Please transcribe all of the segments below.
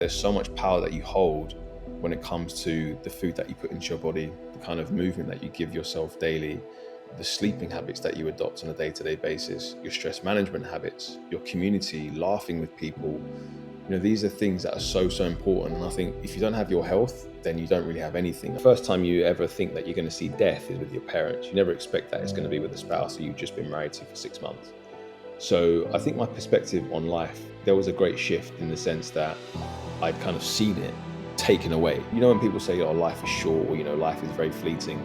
There's so much power that you hold when it comes to the food that you put into your body, the kind of movement that you give yourself daily, the sleeping habits that you adopt on a day-to-day basis, your stress management habits, your community, laughing with people. These are things that are so important. And I think if you don't have your health, then you don't really have anything. The first time you ever think that you're going to see death is with your parents. You never expect that it's going to be with a spouse who you've just been married to for 6 months. So I think my perspective on life, there was a great shift in the sense that I'd kind of seen it taken away. When people say, "Oh, life is short," or life is very fleeting,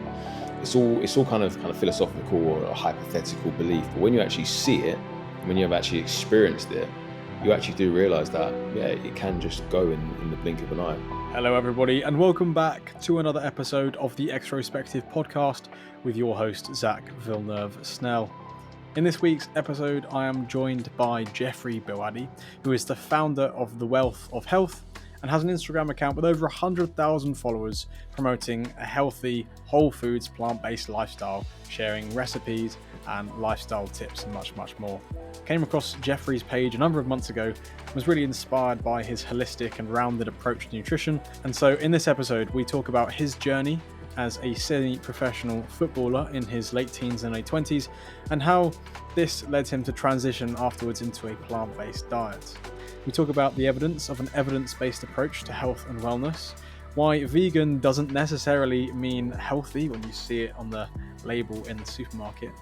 it's all kind of philosophical or a hypothetical belief. But when you actually see it, when you've actually experienced it, you actually do realize that, it can just go in the blink of an eye. Hello, everybody, and welcome back to another episode of the Extrospective podcast with your host, Zach Villeneuve-Snell. In this week's episode, I am joined by Jeffrey Boadi, who is the founder of The Wealth of Health and has an Instagram account with over 100,000 followers promoting a healthy, whole foods, plant-based lifestyle, sharing recipes and lifestyle tips and much, much more. Came across Jeffrey's page a number of months ago and was really inspired by his holistic and rounded approach to nutrition. And so in this episode, we talk about his journey as a semi-professional footballer in his late teens and late 20s, and how this led him to transition afterwards into a plant-based diet. We talk about the evidence of an evidence-based approach to health and wellness, why vegan doesn't necessarily mean healthy when you see it on the label in the supermarket,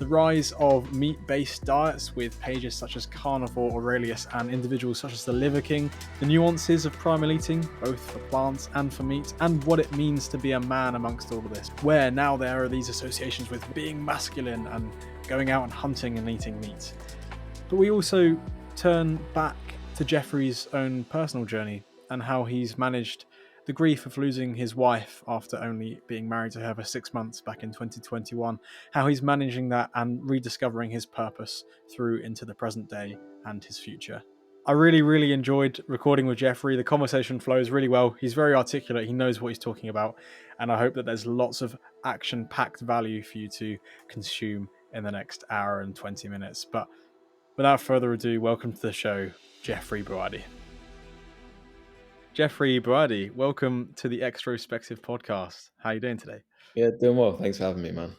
the rise of meat-based diets with pages such as Carnivore Aurelius and individuals such as the Liver King, the nuances of primal eating, both for plants and for meat, and what it means to be a man amongst all of this, where now there are these associations with being masculine and going out and hunting and eating meat. But we also turn back to Jeffrey's own personal journey and how he's managed the grief of losing his wife after only being married to her for 6 months back in 2021, how he's managing that and rediscovering his purpose through into the present day and his future. I really enjoyed recording with Jeffrey. The conversation flows really well. He's very articulate. He knows what he's talking about. And I hope that there's lots of action-packed value for you to consume in the next hour and 20 minutes. But without further ado, welcome to the show, Jeffrey Boadi. Jeffrey Boadi, welcome to the Extrospective podcast. How are you doing today? Yeah, doing well. Thanks for having me, man.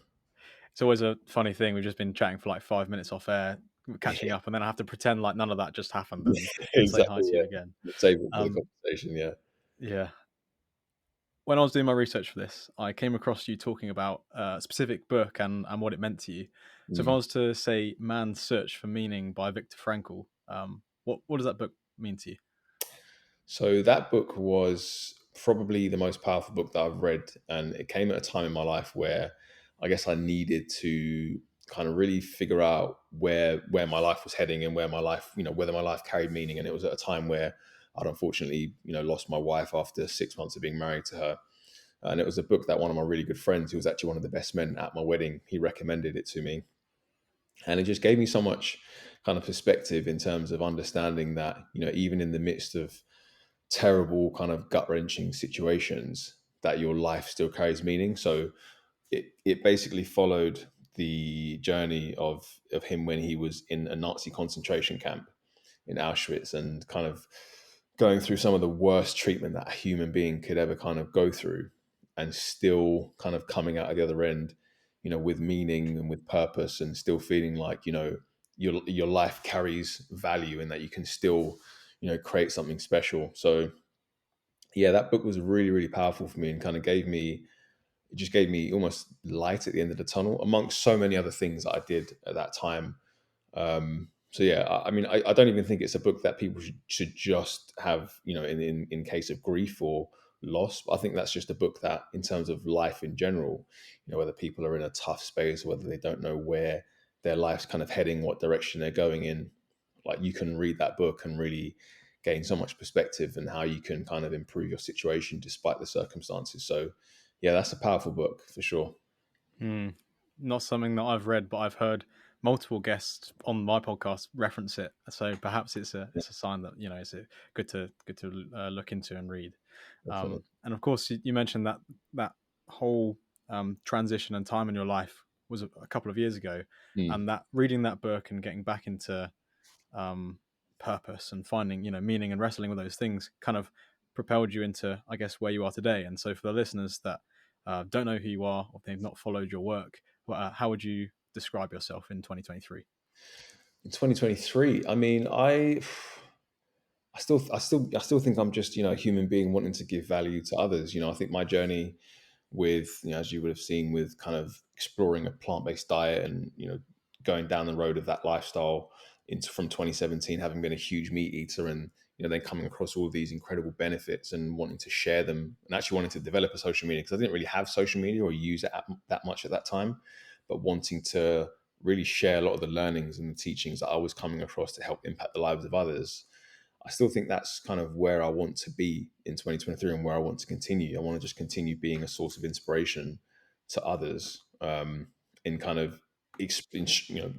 It's always a funny thing. We've just been chatting for like 5 minutes off air, catching up, and then I have to pretend like none of that just happened and say hi to you again. Save it for the conversation, Yeah. When I was doing my research for this, I came across you talking about a specific book and what it meant to you. So if I was to say Man's Search for Meaning by Viktor Frankl, what does that book mean to you? So that book was probably the most powerful book that I've read, and it came at a time in my life where I guess I needed to kind of really figure out where my life was heading and where my life, whether my life carried meaning. And it was at a time where I'd unfortunately, lost my wife after 6 months of being married to her. And it was a book that one of my really good friends, who was actually one of the best men at my wedding, he recommended it to me. And it just gave me so much kind of perspective in terms of understanding that, even in the midst of terrible kind of gut-wrenching situations, that your life still carries meaning. So it basically followed the journey of him when he was in a Nazi concentration camp in Auschwitz, and kind of going through some of the worst treatment that a human being could ever kind of go through, and still kind of coming out of the other end, with meaning and with purpose, and still feeling like, your life carries value and that you can still, create something special. So yeah, that book was really powerful for me, and kind of gave me almost light at the end of the tunnel, amongst so many other things that I did at that time. So yeah, I mean, I don't even think it's a book that people should just have, in case of grief or loss. I think that's just a book that, in terms of life in general, whether people are in a tough space, whether they don't know where their life's kind of heading, what direction they're going in, like, you can read that book and really gain so much perspective and how you can kind of improve your situation despite the circumstances. So yeah, that's a powerful book for sure. Not something that I've read, but I've heard multiple guests on my podcast reference it. So perhaps it's a sign that, it's good to look into and read. And of course, you mentioned that whole transition and time in your life was a couple of years ago, and that reading that book and getting back into purpose and finding, meaning and wrestling with those things kind of propelled you into, I guess, where you are today. And so for the listeners that don't know who you are or they've not followed your work, how would you describe yourself in 2023? In 2023, I mean, I still think I'm just, a human being wanting to give value to others. I think my journey with, as you would have seen, with kind of exploring a plant-based diet and, going down the road of that lifestyle into from 2017, having been a huge meat eater and, then coming across all these incredible benefits and wanting to share them and actually wanting to develop a social media because I didn't really have social media or use it that much at that time, but wanting to really share a lot of the learnings and the teachings that I was coming across to help impact the lives of others. I still think that's kind of where I want to be in 2023 and where I want to continue. I want to just continue being a source of inspiration to others, in kind of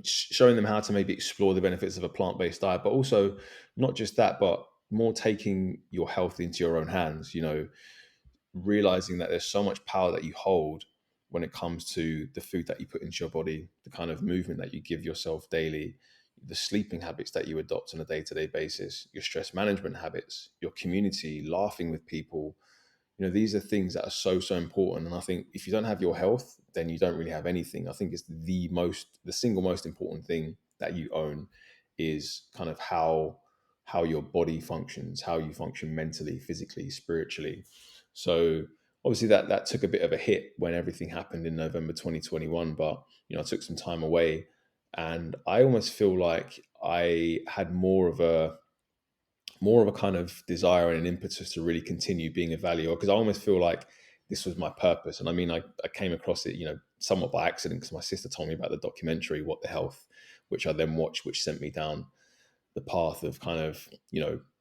showing them how to maybe explore the benefits of a plant-based diet, but also not just that, but more taking your health into your own hands. Realizing that there's so much power that you hold when it comes to the food that you put into your body, the kind of movement that you give yourself daily, the sleeping habits that you adopt on a day-to-day basis, your stress management habits, your community, laughing with people. These are things that are so, so important. And I think if you don't have your health, then you don't really have anything. I think it's the single most important thing that you own is kind of how your body functions, how you function mentally, physically, spiritually. So obviously that took a bit of a hit when everything happened in November 2021, but I took some time away and I almost feel like I had more of a kind of desire and an impetus to really continue being a value because I almost feel like this was my purpose. And I mean, I came across it, somewhat by accident because my sister told me about the documentary, What the Health, which I then watched, which sent me down the path of kind of,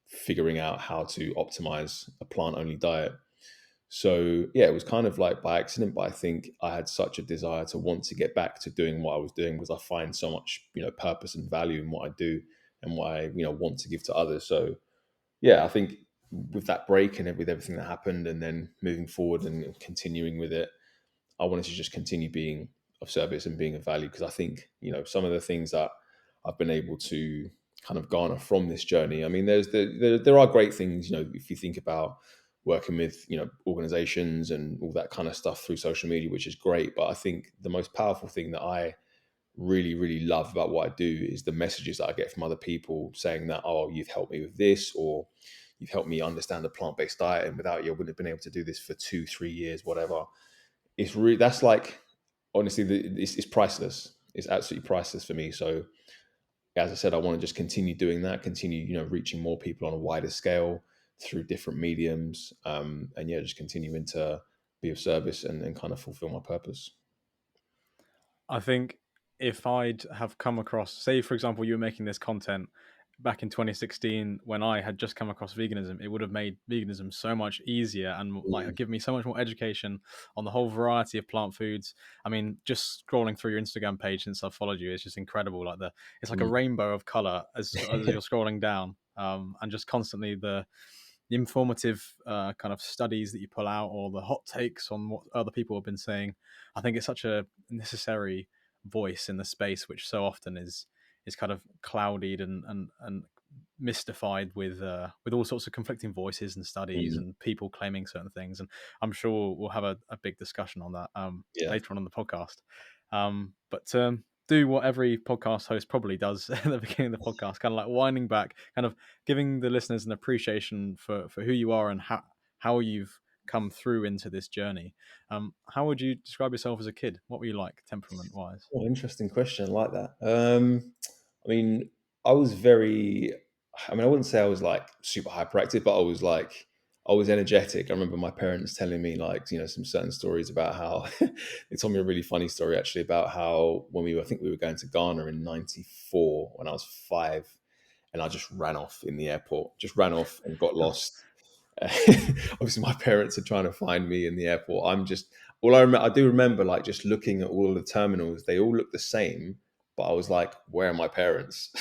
figuring out how to optimize a plant only diet. So yeah, it was kind of like by accident, but I think I had such a desire to want to get back to doing what I was doing because I find so much, purpose and value in what I do and what I, want to give to others. So yeah, I think with that break and with everything that happened, and then moving forward and continuing with it, I wanted to just continue being of service and being of value because I think some of the things that I've been able to kind of garner from this journey. I mean, there are great things. If you think about working with organizations and all that kind of stuff through social media, which is great. But I think the most powerful thing that I really, really love about what I do is the messages that I get from other people saying that, oh, you've helped me with this, or you've helped me understand the plant-based diet, and without you, I wouldn't have been able to do this for 2-3 years, whatever. It's really, that's like, honestly, it's priceless. It's absolutely priceless for me. So as I said, I want to just continue doing that, continue, reaching more people on a wider scale through different mediums. And yeah, just continuing to be of service and kind of fulfill my purpose. I think if I'd have come across, say, for example, you were making this content back in 2016 when I had just come across veganism, it would have made veganism so much easier and like Mm, give me so much more education on the whole variety of plant foods. I mean, just scrolling through your Instagram page since I've followed you, it's just incredible. Like it's like a mm, rainbow of color as you're scrolling down, and just constantly the informative kind of studies that you pull out or the hot takes on what other people have been saying. I think it's such a necessary voice in the space, which so often is kind of clouded and mystified with all sorts of conflicting voices and studies mm, and people claiming certain things. And I'm sure we'll have a big discussion on that yeah. later on the podcast. But do what every podcast host probably does at the beginning of the podcast, kind of like winding back, kind of giving the listeners an appreciation for who you are and how you've come through into this journey. How would you describe yourself as a kid? What were you like, temperament wise? Oh, interesting question. I like that. I mean, I was very, I mean, I wouldn't say I was like super hyperactive, but I was energetic. I remember my parents telling me like, some certain stories about how they told me a really funny story actually about how when I think we were going to Ghana in 94 when I was 5 and I just ran off in the airport, just ran off and got lost. Obviously, my parents are trying to find me in the airport. I do remember like just looking at all of the terminals. They all look the same, but I was like, where are my parents?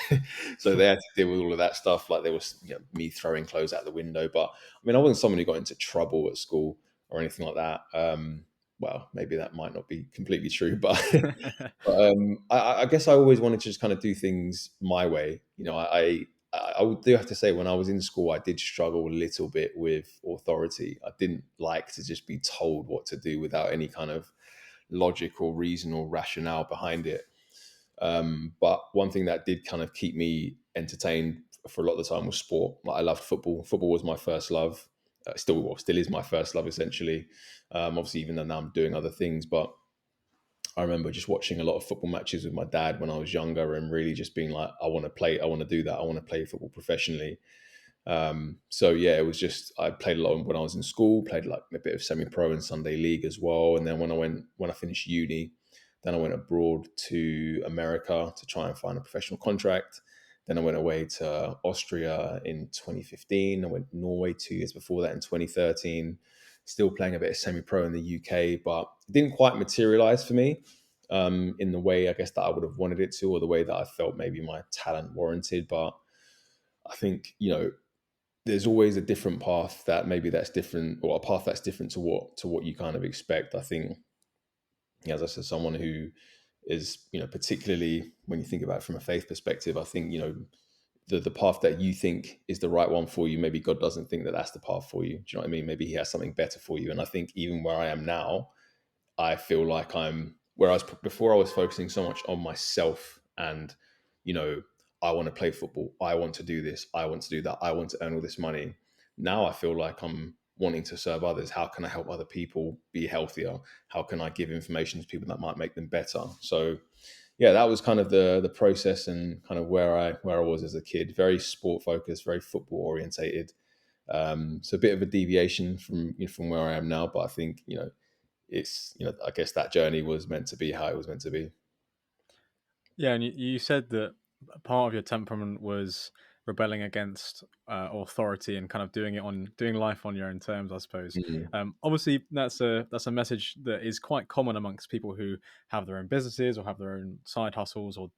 So they had to deal with all of that stuff. Like there was me throwing clothes out the window. But I mean, I wasn't someone who got into trouble at school or anything like that. Well, maybe that might not be completely true, but I guess I always wanted to just kind of do things my way. do have to say, when I was in school, I did struggle a little bit with authority. I didn't like to just be told what to do without any kind of logic or reason or rationale behind it. But one thing that did kind of keep me entertained for a lot of the time was sport. Like, I loved football. Football was my first love. Still is my first love, essentially. Obviously, even though now I'm doing other things, but I remember just watching a lot of football matches with my dad when I was younger, and really just being like, I want to play, I want to do that, I want to play football professionally. So yeah, it was just, I played a lot when I was in school, played like a bit of semi-pro and Sunday league as well. And then when I finished uni, then I went abroad to America to try and find a professional contract. Then I went away to Austria in 2015. I went to Norway 2 years before that in 2013. Still playing a bit of semi-pro in the UK, but it didn't quite materialize for me in the way, I guess, that I would have wanted it to, or the way that I felt maybe my talent warranted. But I think, there's always a different path that maybe that's different, or a path that's different to what you kind of expect. I think, as I said, someone who is, particularly when you think about it from a faith perspective, I think, the path that you think is the right one for you, maybe God doesn't think that that's the path for you. Do you know what I mean? Maybe he has something better for you. And I think even where I am now, I feel like I'm, whereas before I was focusing so much on myself and, you know, I want to play football, I want to do this, I want to do that, I want to earn all this money. Now I feel like I'm wanting to serve others. How can I help other people be healthier? How can I give information to people that might make them better? So yeah, that was kind of the process, and kind of where I was as a kid. Very sport focused, very football orientated. So a bit of a deviation from where I am now, but I think, it's, I guess that journey was meant to be how it was meant to be. Yeah, and you said that part of your temperament was rebelling against authority and kind of doing life on your own terms, I suppose. Mm, Obviously, that's a message that is quite common amongst people who have their own businesses or have their own side hustles, or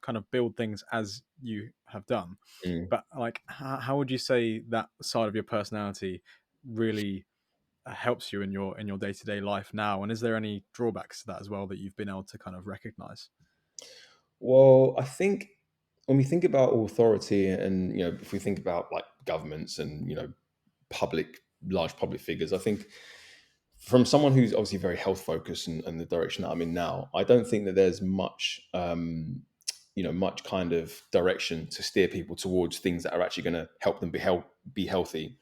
kind of build things as you have done. mm. But like, how would you say that side of your personality really helps you in your day to day life now? And is there any drawbacks to that as well that you've been able to kind of recognize? Well, I think when we think about authority, and if we think about like governments and large public figures, I think from someone who's obviously very health focused, and the direction that I'm in now, I don't think that there's much much kind of direction to steer people towards things that are actually going to help them be healthy.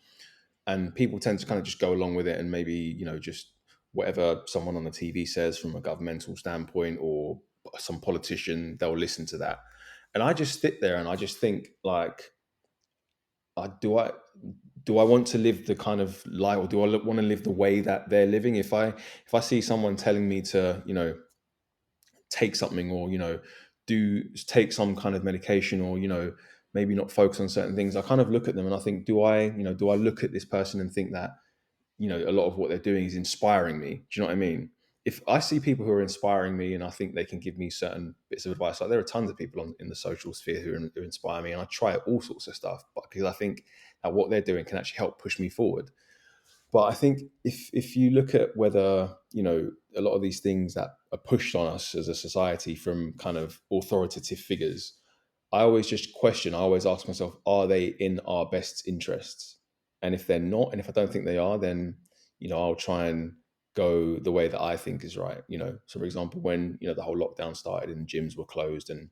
And people tend to kind of just go along with it, and maybe just whatever someone on the TV says from a governmental standpoint, or some politician, they'll listen to that. And I just sit there and I just think, like, do I want to live the kind of life, or do I want to live the way that they're living? If I see someone telling me to take something, or do take some kind of medication, or maybe not focus on certain things, I kind of look at them and I think, do I look at this person and think that a lot of what they're doing is inspiring me? Do you know what I mean? If I see people who are inspiring me and I think they can give me certain bits of advice, like there are tons of people in the social sphere who inspire me, and I try all sorts of stuff, but because I think that what they're doing can actually help push me forward. But I think if you look at whether a lot of these things that are pushed on us as a society from kind of authoritative figures, I always just question. I always ask myself, are they in our best interests? And if they're not, and if I don't think they are, then I'll try and go the way that I think is right. So for example, when the whole lockdown started and gyms were closed, and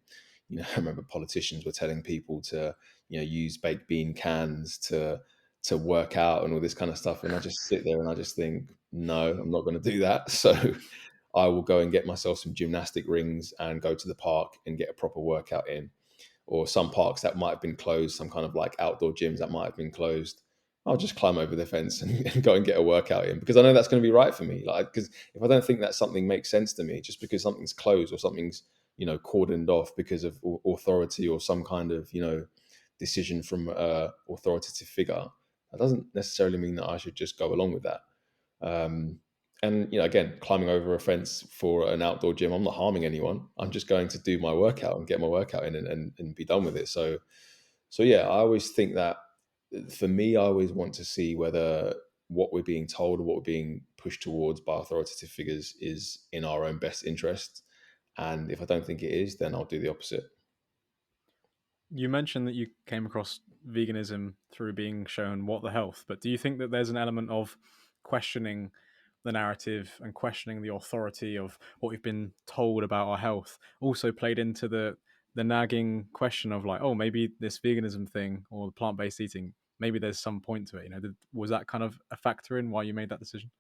I remember politicians were telling people to use baked bean cans to work out and all this kind of stuff, and I just sit there and I just think, no, I'm not going to do that. So I will go and get myself some gymnastic rings and go to the park and get a proper workout in. Or some parks that might have been closed, some kind of like outdoor gyms that might have been closed, I'll just climb over the fence and go and get a workout in, because I know that's going to be right for me. Like, because if I don't think that something makes sense to me, just because something's closed or something's cordoned off because of authority, or some kind of decision from a authoritative figure, that doesn't necessarily mean that I should just go along with that. Um, and again, climbing over a fence for an outdoor gym, I'm not harming anyone. I'm just going to do my workout and get my workout in, and be done with it. So yeah, I always think that, for me, I always want to see whether what we're being told or what we're being pushed towards by authoritative figures is in our own best interest. And if I don't think it is, then I'll do the opposite. You mentioned that you came across veganism through being shown What the Health, but do you think that there's an element of questioning the narrative and questioning the authority of what we've been told about our health also played into the nagging question of like, oh, maybe this veganism thing or the plant-based eating, maybe there's some point to it. Was that kind of a factor in why you made that decision?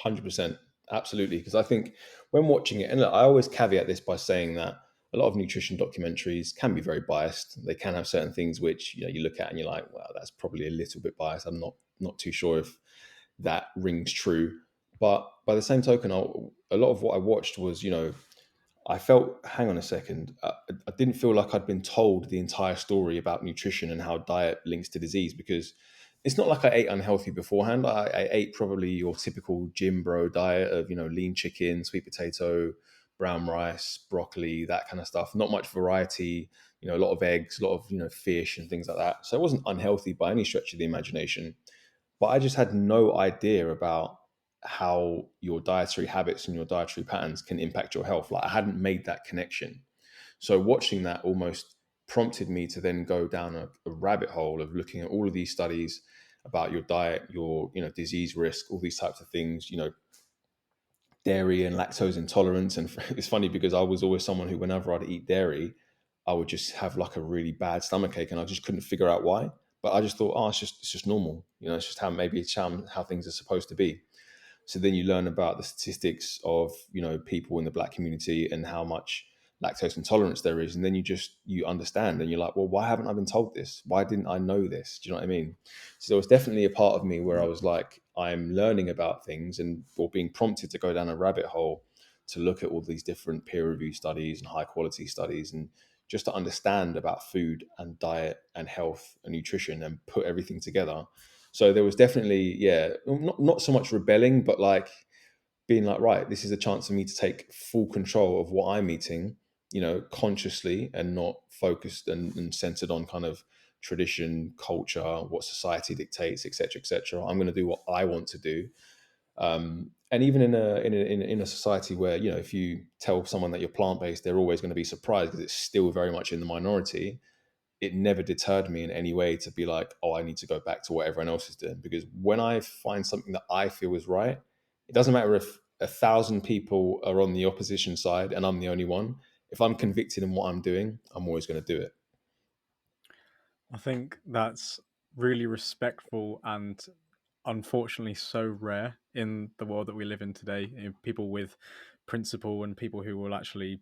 100%. Absolutely. Because I think when watching it, and look, I always caveat this by saying that a lot of nutrition documentaries can be very biased. They can have certain things which you look at and you're like, well, that's probably a little bit biased. I'm not too sure if that rings true. But by the same token, a lot of what I watched was, I felt, hang on a second, I didn't feel like I'd been told the entire story about nutrition and how diet links to disease, because it's not like I ate unhealthy beforehand. I ate probably your typical gym bro diet of, lean chicken, sweet potato, brown rice, broccoli, that kind of stuff. Not much variety, a lot of eggs, a lot of, fish and things like that. So it wasn't unhealthy by any stretch of the imagination, but I just had no idea about how your dietary habits and your dietary patterns can impact your health. Like I hadn't made that connection. So watching that almost prompted me to then go down a rabbit hole of looking at all of these studies about your diet, your disease risk, all these types of things, dairy and lactose intolerance. And it's funny because I was always someone who, whenever I'd eat dairy, I would just have like a really bad stomachache, and I just couldn't figure out why. But I just thought, oh, it's just normal, it's just how maybe it's how things are supposed to be. So then you learn about the statistics of people in the black community and how much lactose intolerance there is, and then you understand, and you're like, well, why haven't I been told this? Why didn't I know this? Do you know what I mean? So there was definitely a part of me where I was like, I'm learning about things and or being prompted to go down a rabbit hole to look at all these different peer review studies and high quality studies, and just to understand about food and diet and health and nutrition and put everything together. So there was definitely, yeah, not so much rebelling, but like being like, right, this is a chance for me to take full control of what I'm eating, consciously and not focused and centered on kind of tradition, culture, what society dictates, etc., etc. I'm going to do what I want to do. And even in a society where if you tell someone that you're plant based, they're always going to be surprised because it's still very much in the minority. It never deterred me in any way to be like, oh, I need to go back to what everyone else is doing. Because when I find something that I feel is right, it doesn't matter if 1,000 people are on the opposition side and I'm the only one. If I'm convicted in what I'm doing, I'm always going to do it. I think that's really respectful and unfortunately so rare in the world that we live in today. People with principle and people who will actually,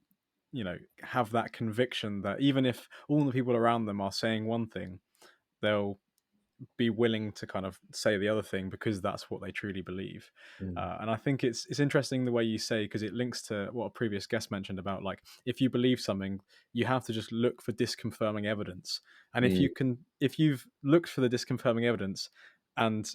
have that conviction that even if all the people around them are saying one thing, they'll be willing to kind of say the other thing because that's what they truly believe. Mm, And I think it's interesting the way you say, because it links to what a previous guest mentioned about like if you believe something, you have to just look for disconfirming evidence. And mm, if you've looked for the disconfirming evidence and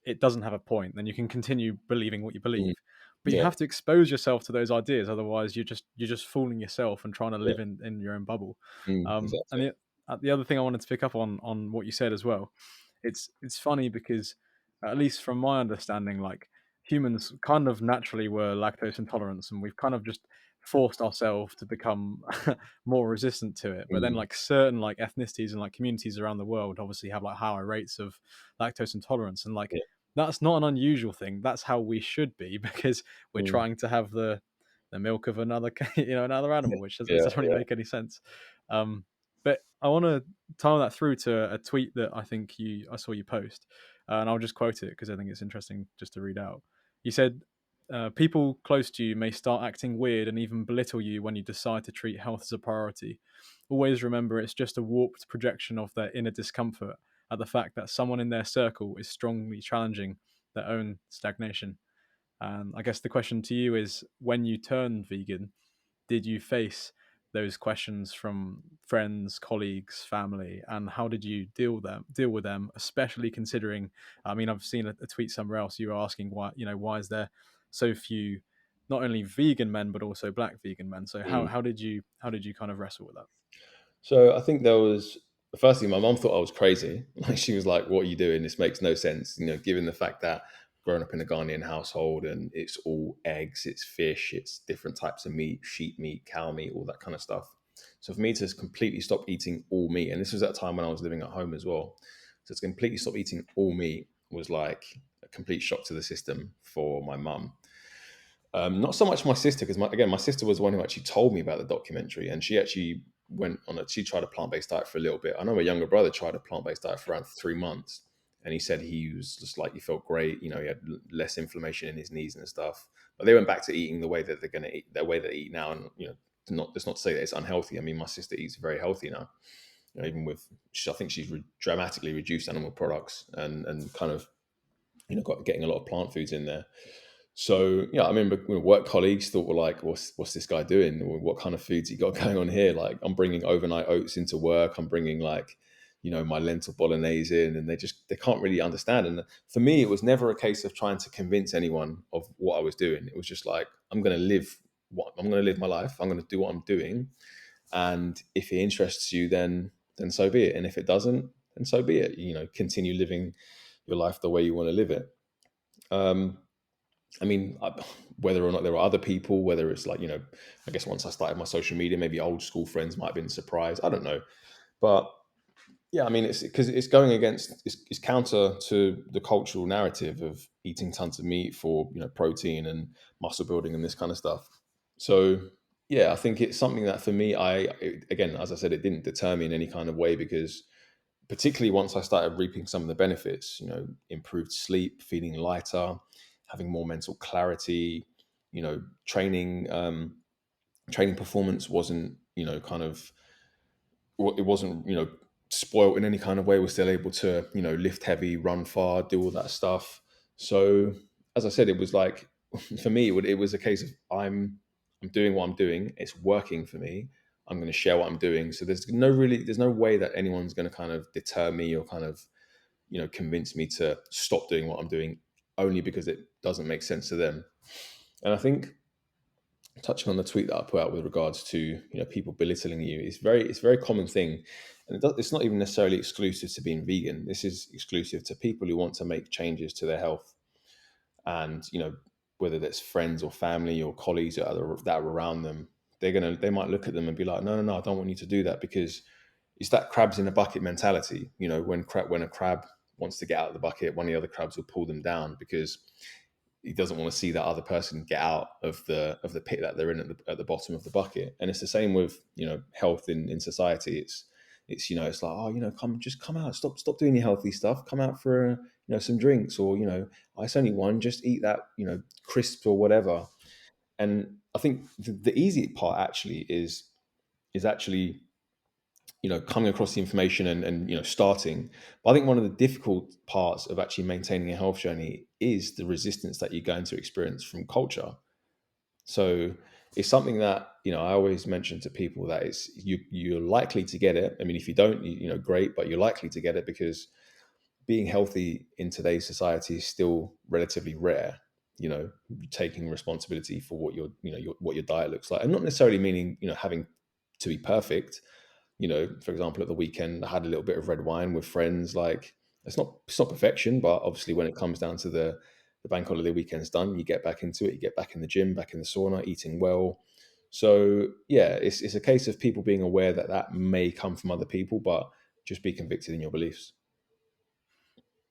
it doesn't have a point, then you can continue believing what you mm. believe. But you Yeah, have to expose yourself to those ideas, otherwise you're just fooling yourself and trying to yeah, live in your own bubble. And exactly. the other thing I wanted to pick up on what you said as well, it's funny because at least from my understanding, like humans kind of naturally were lactose intolerant, and we've kind of just forced ourselves to become more resistant to it. But then Mm, like certain like ethnicities and like communities around the world obviously have like higher rates of lactose intolerance, and like yeah, that's not an unusual thing. That's how we should be because we're mm, trying to have the milk of another another animal, which doesn't, it yeah, doesn't really yeah. make any sense. Um, but I want to tie that through to a tweet that I saw you post, and I'll just quote it because I think it's interesting just to read out. You said, "People close to you may start acting weird and even belittle you when you decide to treat health as a priority. Always remember, it's just a warped projection of their inner discomfort at the fact that someone in their circle is strongly challenging their own stagnation." And I guess the question to you is, when you turned vegan, did you face those questions from friends, colleagues, family, and how did you deal with them, especially considering, I mean, I've seen a tweet somewhere else you were asking why is there so few not only vegan men but also black vegan men. So Mm. how did you kind of wrestle with that? So I think there was, firstly, my mom thought I was crazy. Like she was like, "What are you doing? This makes no sense." Given the fact that growing up in a Ghanaian household and it's all eggs, it's fish, it's different types of meat, sheep meat, cow meat, all that kind of stuff. So for me to completely stop eating all meat, and this was at a time when I was living at home as well, so to completely stop eating all meat was like a complete shock to the system for my mum. Not so much my sister, because again, my sister was the one who actually told me about the documentary, and she actually went on it. She tried a plant based diet for a little bit. I know my younger brother tried a plant based diet for around 3 months, and he said he was just like, he felt great. You know, he had less inflammation in his knees and stuff. But they went back to eating the way that they're going to eat, the way they eat now, and that's not to say that it's unhealthy. I mean, my sister eats very healthy now. You know, even with, I think she's dramatically reduced animal products and kind of getting a lot of plant foods in there. So yeah, I remember work colleagues thought, well, like, what's this guy doing? What kind of foods he got going on here? Like, I'm bringing overnight oats into work. I'm bringing like, my lentil bolognese in, and they can't really understand. And for me, it was never a case of trying to convince anyone of what I was doing. It was just like, I'm going to live my life. I'm going to do what I'm doing, and if it interests you, then so be it. And if it doesn't, then so be it. Continue living your life the way you want to live it. Um, I mean, whether or not there are other people, whether it's like, I guess once I started my social media, maybe old school friends might have been surprised. I don't know. But yeah, I mean, it's because it's going against, it's counter to the cultural narrative of eating tons of meat for, protein and muscle building and this kind of stuff. So yeah, I think it's something that for me, again, as I said, it didn't deter me in any kind of way, because particularly once I started reaping some of the benefits, improved sleep, feeling lighter, having more mental clarity, training, training performance wasn't, kind of, it wasn't, spoiled in any kind of way. We're still able to, lift heavy, run far, do all that stuff. So as I said, it was like, for me, it was a case of I'm doing what I'm doing. It's working for me. I'm going to share what I'm doing. So there's no way that anyone's going to kind of deter me or kind of, convince me to stop doing what I'm doing only because it doesn't make sense to them. And I think, touching on the tweet that I put out with regards to, people belittling you, it's a very common thing, and it's not even necessarily exclusive to being vegan. This is exclusive to people who want to make changes to their health, and whether that's friends or family or colleagues that are around them, they might look at them and be like, no, no, no, I don't want you to do that, because it's that crabs in a bucket mentality. When a crab wants to get out of the bucket, one of the other crabs will pull them down, because he doesn't want to see that other person get out of the pit that they're in at the bottom of the bucket. And it's the same with health in society. It's like, oh, come out, stop doing your healthy stuff, come out for some drinks, or it's only one, just eat that crisps or whatever. And I think the easy part actually is actually coming across the information and starting. But I think one of the difficult parts of actually maintaining a health journey is the resistance that you're going to experience from culture. So it's something that I always mention to people, that it's you're likely to get it. I mean, if you don't, great, but you're likely to get it, because being healthy in today's society is still relatively rare. Taking responsibility for what what your diet looks like, and not necessarily meaning having to be perfect. For example, at the weekend, I had a little bit of red wine with friends. Like, it's not perfection, but obviously when it comes down to the bank holiday weekend's done, you get back into it. You get back in the gym, back in the sauna, eating well. So yeah, it's a case of people being aware that that may come from other people, but just be convicted in your beliefs.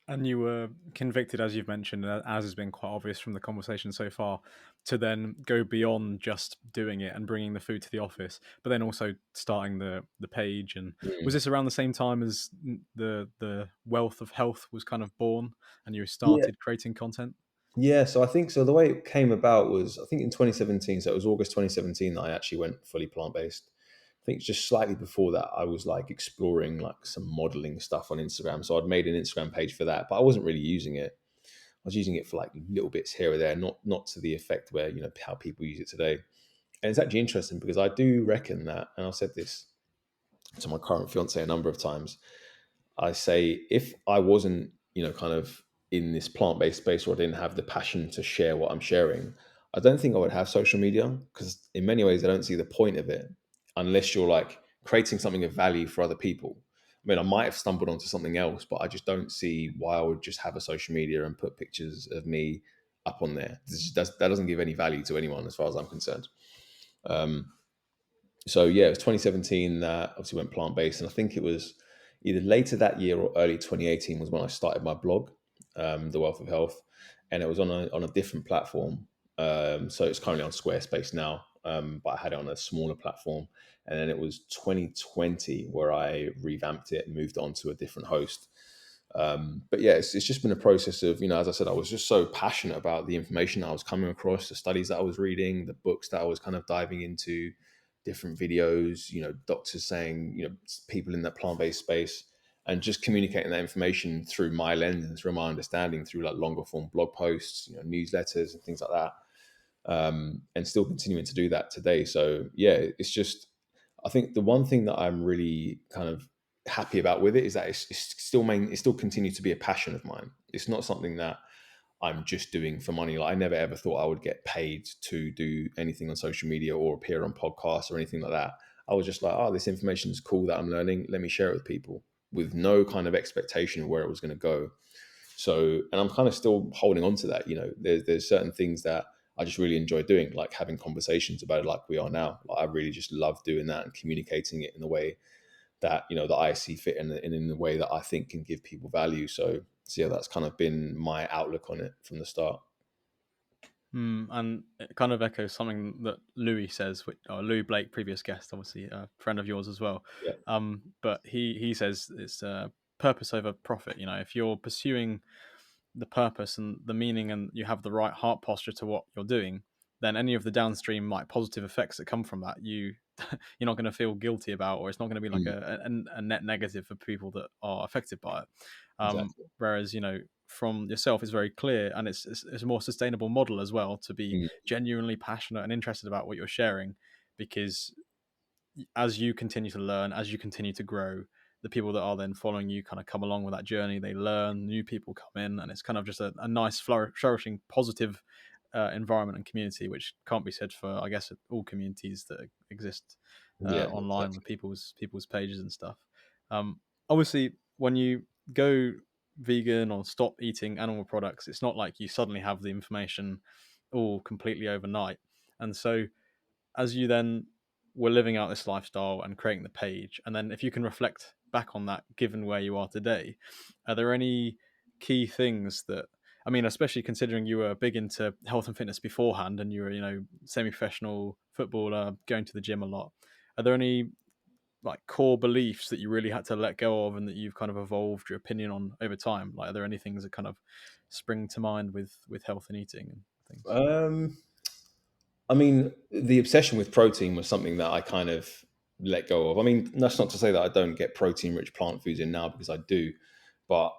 And you were convicted, as you've mentioned, as has been quite obvious from the conversation so far, to then go beyond just doing it and bringing the food to the office, but then also starting the page. And was Mm. this around the same time as the wealth of health was kind of born, and you Yeah, started creating content? yeah. So I think so. The way it came about was, I think, in 2017. So it was August 2017 that I actually went fully plant based. I think just slightly before that, I was like exploring like some modeling stuff on Instagram. So I'd made an Instagram page for that, but I wasn't really using it. I was using it for like little bits here or there, not to the effect where how people use it today. And it's actually interesting, because I do reckon that, and I've said this to my current fiance a number of times. I say, if I wasn't, kind of in this plant based space, or I didn't have the passion to share what I'm sharing, I don't think I would have social media, because in many ways I don't see the point of it unless you're like creating something of value for other people. I mean, I might have stumbled onto something else, but I just don't see why I would just have a social media and put pictures of me up on there. That doesn't give any value to anyone, as far as I'm concerned. Um, So yeah, it was 2017 that obviously went plant based, and I think it was either later that year or early 2018 was when I started my blog, The Wealth of Health, and it was on a different platform. So it's currently on Squarespace now, but I had it on a smaller platform, and then it was 2020 where I revamped it and moved on to a different host. But yeah, it's just been a process of, as I said, I was just so passionate about the information that I was coming across, the studies that I was reading, the books that I was kind of diving into, different videos, doctors saying, people in that plant-based space, and just communicating that information through my lens and through my understanding through like longer form blog posts, newsletters and things like that. And still continuing to do that today. So yeah, it's just, I think the one thing that I'm really kind of happy about with it is that it still continues to be a passion of mine. It's not something that I'm just doing for money. Like I never ever thought I would get paid to do anything on social media or appear on podcasts or anything like that. I was just like, oh, this information is cool that I'm learning. Let me share it with people with no kind of expectation of where it was going to go. So, and I'm kind of still holding on to that. There's certain things that I just really enjoy doing, like having conversations about it, like we are now. Like I really just love doing that and communicating it in the way that that I see fit and in the way that I think can give people value. So yeah, that's kind of been my outlook on it from the start. And it kind of echoes something that Louis says, or Louis Blake, previous guest, obviously a friend of yours as well. Yeah, But he says it's purpose over profit. If you're pursuing the purpose and the meaning, and you have the right heart posture to what you're doing, then any of the downstream like positive effects that come from that, you're not going to feel guilty about, or it's not going to be like mm, a net negative for people that are affected by it. exactly. Whereas from yourself is very clear, and it's a more sustainable model as well, to be Mm, genuinely passionate and interested about what you're sharing, because as you continue to learn, as you continue to grow, the people that are then following you kind of come along with that journey. They learn, new people come in, and it's kind of just a nice, flourishing, positive environment and community, which can't be said for, I guess, all communities that exist yeah, online with exactly. people's pages and stuff. Obviously, when you go vegan or stop eating animal products, it's not like you suddenly have the information all completely overnight, and so as you then were living out this lifestyle and creating the page, and then if you can reflect back on that, given where you are today, are there any key things that, I mean, especially considering you were big into health and fitness beforehand, and you were, semi-professional footballer, going to the gym a lot. Are there any like core beliefs that you really had to let go of, and that you've kind of evolved your opinion on over time? Like, are there any things that kind of spring to mind with health and eating and things? Um, I mean, the obsession with protein was something that I kind of let go of. I mean, that's not to say that I don't get protein-rich plant foods in now, because I do, but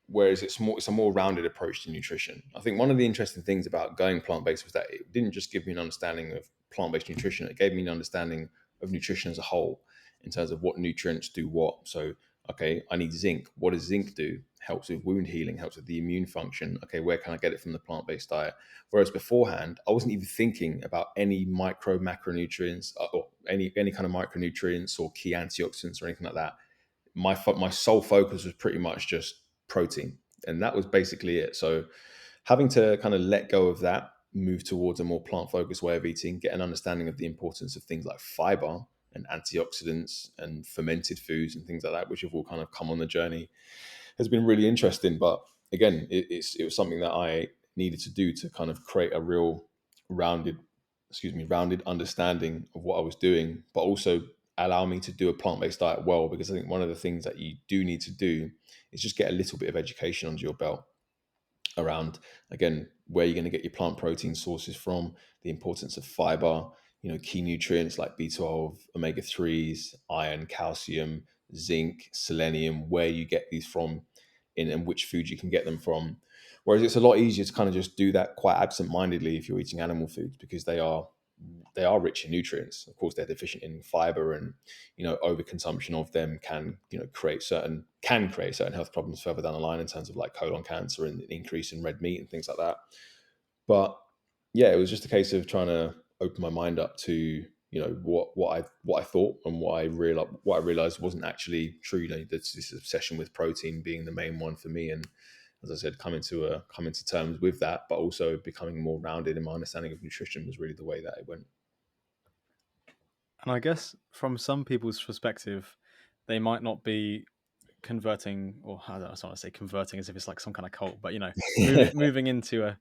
whereas it's a more rounded approach to nutrition. I think one of the interesting things about going plant-based was that it didn't just give me an understanding of plant-based nutrition; it gave me an understanding of nutrition as a whole, in terms of what nutrients do what. So, okay, I need zinc. What does zinc do? Helps with wound healing, helps with the immune function. Okay, where can I get it from the plant-based diet? Whereas beforehand, I wasn't even thinking about any macronutrients or any kind of micronutrients or key antioxidants or anything like that. My sole focus was pretty much just protein, and that was basically it. So having to kind of let go of that, move towards a more plant focused way of eating, get an understanding of the importance of things like fiber and antioxidants and fermented foods and things like that, which have all kind of come on the journey, has been really interesting. But again, it was something that I needed to do to kind of create a real rounded, rounded understanding of what I was doing, but also allow me to do a plant-based diet well. Because I think one of the things that you do need to do is just get a little bit of education under your belt around, again, where you're going to get your plant protein sources from, the importance of fiber, key nutrients like B12, omega-3s, iron, calcium, zinc, selenium, where you get these from in and which food you can get them from. Whereas it's a lot easier to kind of just do that quite absent-mindedly if you're eating animal foods, because they are rich in nutrients. Of course, they're deficient in fiber, and overconsumption of them can create certain health problems further down the line, in terms of like colon cancer and an increase in red meat and things like that. But yeah, it was just a case of trying to open my mind up to what I thought, and what I realized wasn't actually true. This obsession with protein being the main one for me, and as I said, coming to terms with that, but also becoming more rounded in my understanding of nutrition was really the way that it went. And I guess from some people's perspective, they might not be converting, or I don't want to say converting as if it's like some kind of cult, but moving into a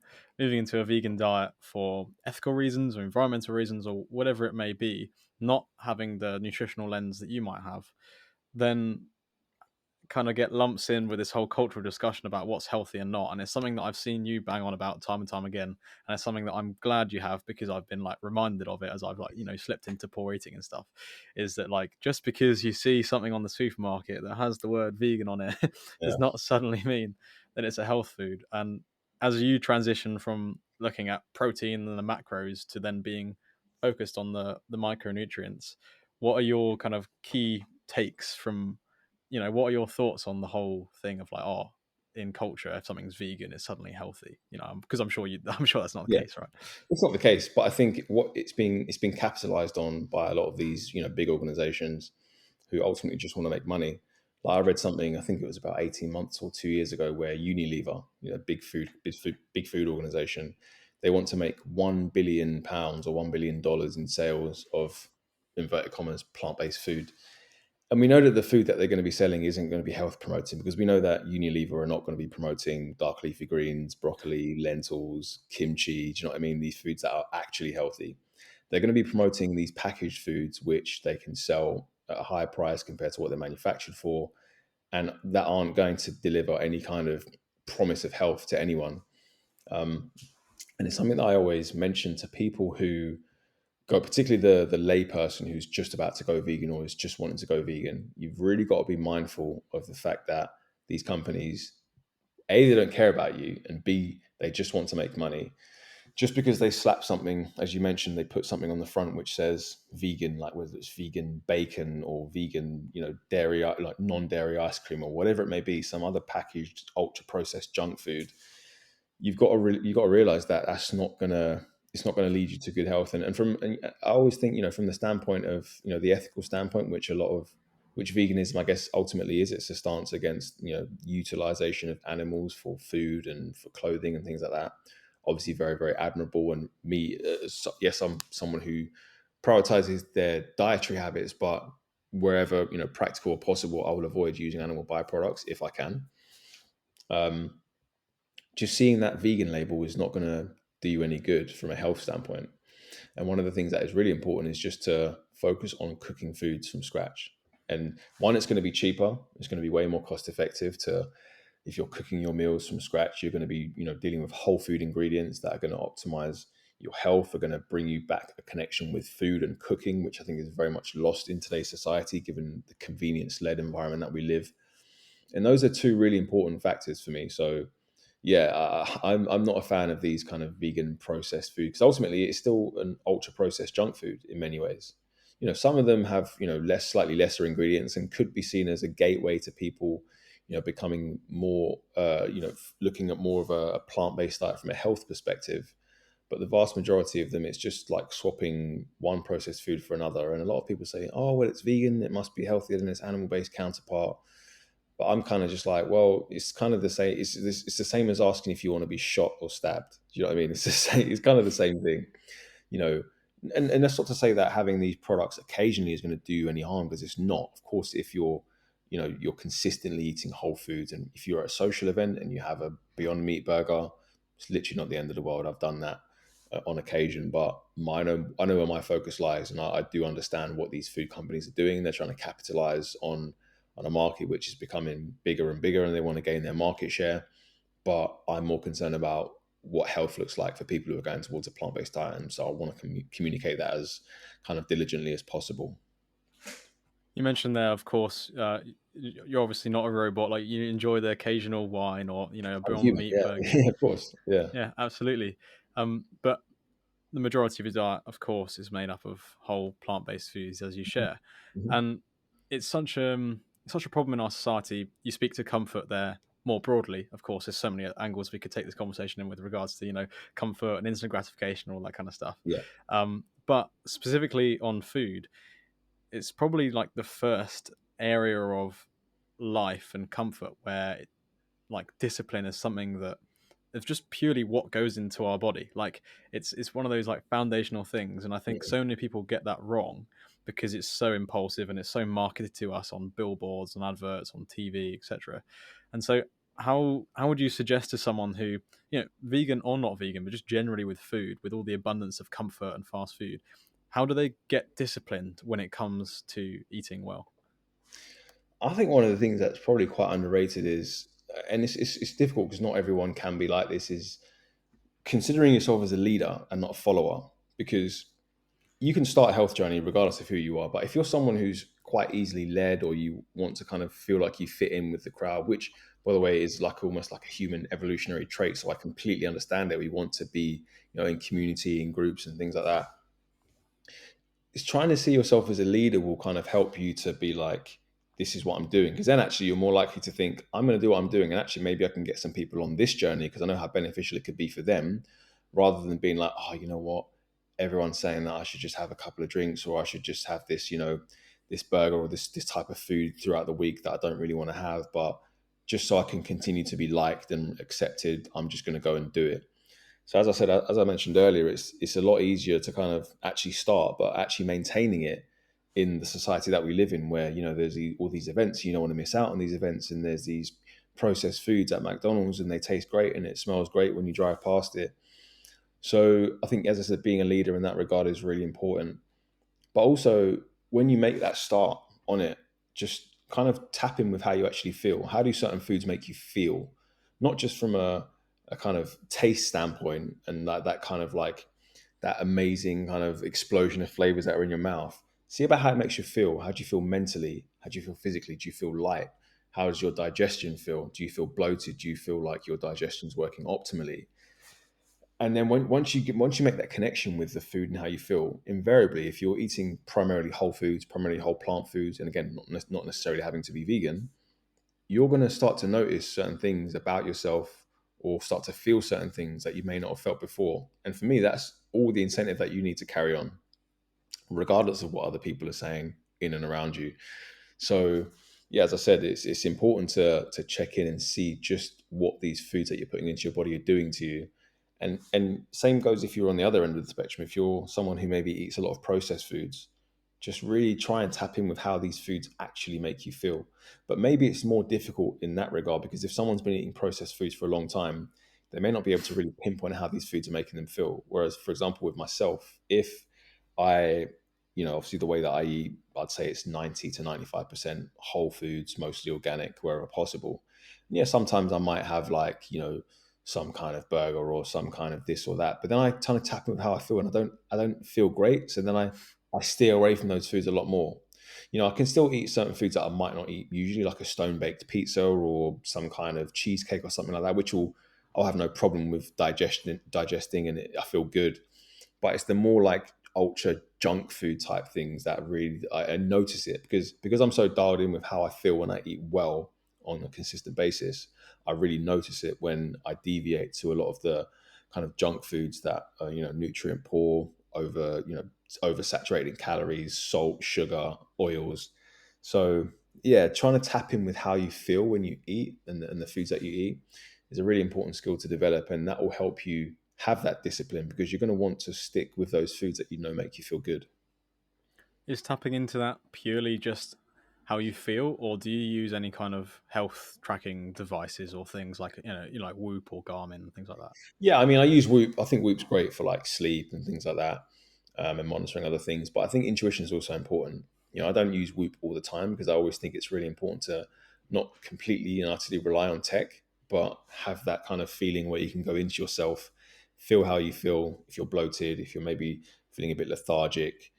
vegan diet for ethical reasons or environmental reasons or whatever it may be, not having the nutritional lens that you might have, then kind of get lumps in with this whole cultural discussion about what's healthy and not. And it's something that I've seen you bang on about time and time again. And it's something that I'm glad you have, because I've been like reminded of it as I've, like, slipped into poor eating and stuff. Is that, like, just because you see something on the supermarket that has the word vegan on it Yeah, does not suddenly mean that it's a health food. And as you transition from looking at protein and the macros to then being focused on the micronutrients, what are your kind of key takes from, what are your thoughts on the whole thing of, like, oh, in culture, if something's vegan, it's suddenly healthy? Because I'm sure I'm sure that's not the yeah. case, right? It's not the case, but I think what it's been capitalized on by a lot of these, big organizations who ultimately just want to make money. Like, I read something, I think it was about 18 months or 2 years ago, where Unilever, big food organization, they want to make £1 billion or $1 billion in sales of, inverted commas, plant-based food. And we know that the food that they're going to be selling isn't going to be health promoting, because we know that Unilever are not going to be promoting dark leafy greens, broccoli, lentils, kimchi. Do you know what I mean? These foods that are actually healthy. They're going to be promoting these packaged foods, which they can sell at a higher price compared to what they're manufactured for, and that aren't going to deliver any kind of promise of health to anyone. Um, and it's something that I always mention to people who go, particularly the lay person who's just about to go vegan or is just wanting to go vegan. You've really got to be mindful of the fact that these companies, A, they don't care about you, and B, they just want to make money. Just because they slap something, as you mentioned, they put something on the front which says vegan, like whether it's vegan bacon or vegan, dairy, like non-dairy ice cream or whatever it may be, some other packaged ultra processed junk food. You've got to realize that that's not gonna it's not going to lead you to good health. And I always think, from the standpoint of, the ethical standpoint, which veganism, I guess, ultimately is, it's a stance against, utilization of animals for food and for clothing and things like that. Obviously very, very admirable. And me, yes, I'm someone who prioritizes their dietary habits, but wherever, practical or possible, I will avoid using animal byproducts if I can. um, just seeing that vegan label is not going to do you any good from a health standpoint. And one of the things that is really important is just to focus on cooking foods from scratch. And one, it's going to be cheaper. It's going to be way more cost effective to, if you're cooking your meals from scratch, you're going to be, dealing with whole food ingredients that are going to optimize your health, are going to bring you back a connection with food and cooking, which I think is very much lost in today's society, given the convenience led environment that we live. And those are two really important factors for me. So yeah, I'm not a fan of these kind of vegan processed food, because ultimately it's still an ultra processed junk food in many ways. Some of them have, slightly lesser ingredients and could be seen as a gateway to people, becoming more, looking at more of a plant based diet from a health perspective. But the vast majority of them, it's just like swapping one processed food for another. And a lot of people say, oh, well, it's vegan, it must be healthier than its animal based counterpart. But I'm kind of just like, well, it's kind of the same. It's the same as asking if you want to be shot or stabbed. Do you know what I mean? It's the same. It's kind of the same thing, you know. And that's not to say that having these products occasionally is going to do you any harm, because it's not. Of course, if you're consistently eating whole foods, and if you're at a social event and you have a Beyond Meat burger, it's literally not the end of the world. I've done that on occasion, but I know where my focus lies, and I do understand what these food companies are doing. They're trying to capitalize on a market which is becoming bigger and bigger, and they want to gain their market share. But I'm more concerned about what health looks like for people who are going towards a plant-based diet, and so I want to communicate that as kind of diligently as possible. You mentioned there, of course, you're obviously not a robot. Like, you enjoy the occasional wine or, a I'm Beyond human, Meat yeah, burger. yeah, of course, yeah. Yeah, absolutely. But the majority of your diet, of course, is made up of whole plant-based foods, as you share, Mhm. and it's such a problem in our society. You speak to comfort there more broadly. Of course, there's so many angles we could take this conversation in with regards to, comfort and instant gratification, all that kind of stuff. Yeah, But specifically on food, it's probably like the first area of life and comfort where, like, discipline is something that it's just purely what goes into our body. Like, it's one of those, like, foundational things, and I think yeah, so many people get that wrong. because it's so impulsive and it's so marketed to us on billboards and adverts on TV, etc. And so, how would you suggest to someone who, vegan or not vegan, but just generally with food, with all the abundance of comfort and fast food, how do they get disciplined when it comes to eating well? I think one of the things that's probably quite underrated is, and it's difficult because not everyone can be like this, is considering yourself as a leader and not a follower. Because you can start a health journey regardless of who you are. But if you're someone who's quite easily led, or you want to kind of feel like you fit in with the crowd, which by the way is like almost like a human evolutionary trait. So I completely understand that we want to be, in community, in groups and things like that. It's trying to see yourself as a leader will kind of help you to be like, this is what I'm doing. Because then actually you're more likely to think, I'm going to do what I'm doing. And actually, maybe I can get some people on this journey because I know how beneficial it could be for them, rather than being like, oh, you know what? Everyone's saying that I should just have a couple of drinks, or I should just have this, this burger or this type of food throughout the week that I don't really want to have. But just so I can continue to be liked and accepted, I'm just going to go and do it. So as I said, as I mentioned earlier, it's a lot easier to kind of actually start, but actually maintaining it in the society that we live in, where there's all these events, you don't want to miss out on these events, and there's these processed foods at McDonald's, and they taste great and it smells great when you drive past it. So I think, as I said, being a leader in that regard is really important. But also, when you make that start on it, just kind of tap in with how you actually feel. How do certain foods make you feel? Not just from a kind of taste standpoint and that kind of like that amazing kind of explosion of flavors that are in your mouth. See about how it makes you feel. How do you feel mentally? How do you feel physically? Do you feel light? How does your digestion feel? Do you feel bloated? Do you feel like your digestion's working optimally? And then once you make that connection with the food and how you feel, invariably, if you're eating primarily whole foods, primarily whole plant foods, and again, not necessarily having to be vegan, you're going to start to notice certain things about yourself, or start to feel certain things that you may not have felt before. And for me, that's all the incentive that you need to carry on, regardless of what other people are saying in and around you. So yeah, as I said, it's important to check in and see just what these foods that you're putting into your body are doing to you. And same goes if you're on the other end of the spectrum. If you're someone who maybe eats a lot of processed foods, just really try and tap in with how these foods actually make you feel. But maybe it's more difficult in that regard, because if someone's been eating processed foods for a long time, they may not be able to really pinpoint how these foods are making them feel. Whereas, for example, with myself, if I, obviously the way that I eat, I'd say it's 90 to 95% whole foods, mostly organic wherever possible. And yeah, sometimes I might have like, some kind of burger or some kind of this or that, but then I kind of tap in with how I feel, and I don't feel great. So then I steer away from those foods a lot more. I can still eat certain foods that I might not eat usually, like a stone baked pizza or some kind of cheesecake or something like that, which I'll have no problem with digesting, and I feel good. But it's the more like ultra junk food type things that really I notice it, because I'm so dialed in with how I feel when I eat well on a consistent basis. I really notice it when I deviate to a lot of the kind of junk foods that are, nutrient poor, oversaturated in calories, salt, sugar, oils. So yeah, trying to tap in with how you feel when you eat, and the foods that you eat is a really important skill to develop, and that will help you have that discipline, because you're going to want to stick with those foods that make you feel good. Is tapping into that purely just how you feel, or do you use any kind of health tracking devices or things like like Whoop or Garmin and things like that? Yeah, I mean, I use Whoop. I think Whoop's great for like sleep and things like that, and monitoring other things. But I think intuition is also important. I don't use Whoop all the time, because I always think it's really important to not completely and utterly rely on tech, but have that kind of feeling where you can go into yourself, feel how you feel, if you're bloated, if you're maybe feeling a bit lethargic,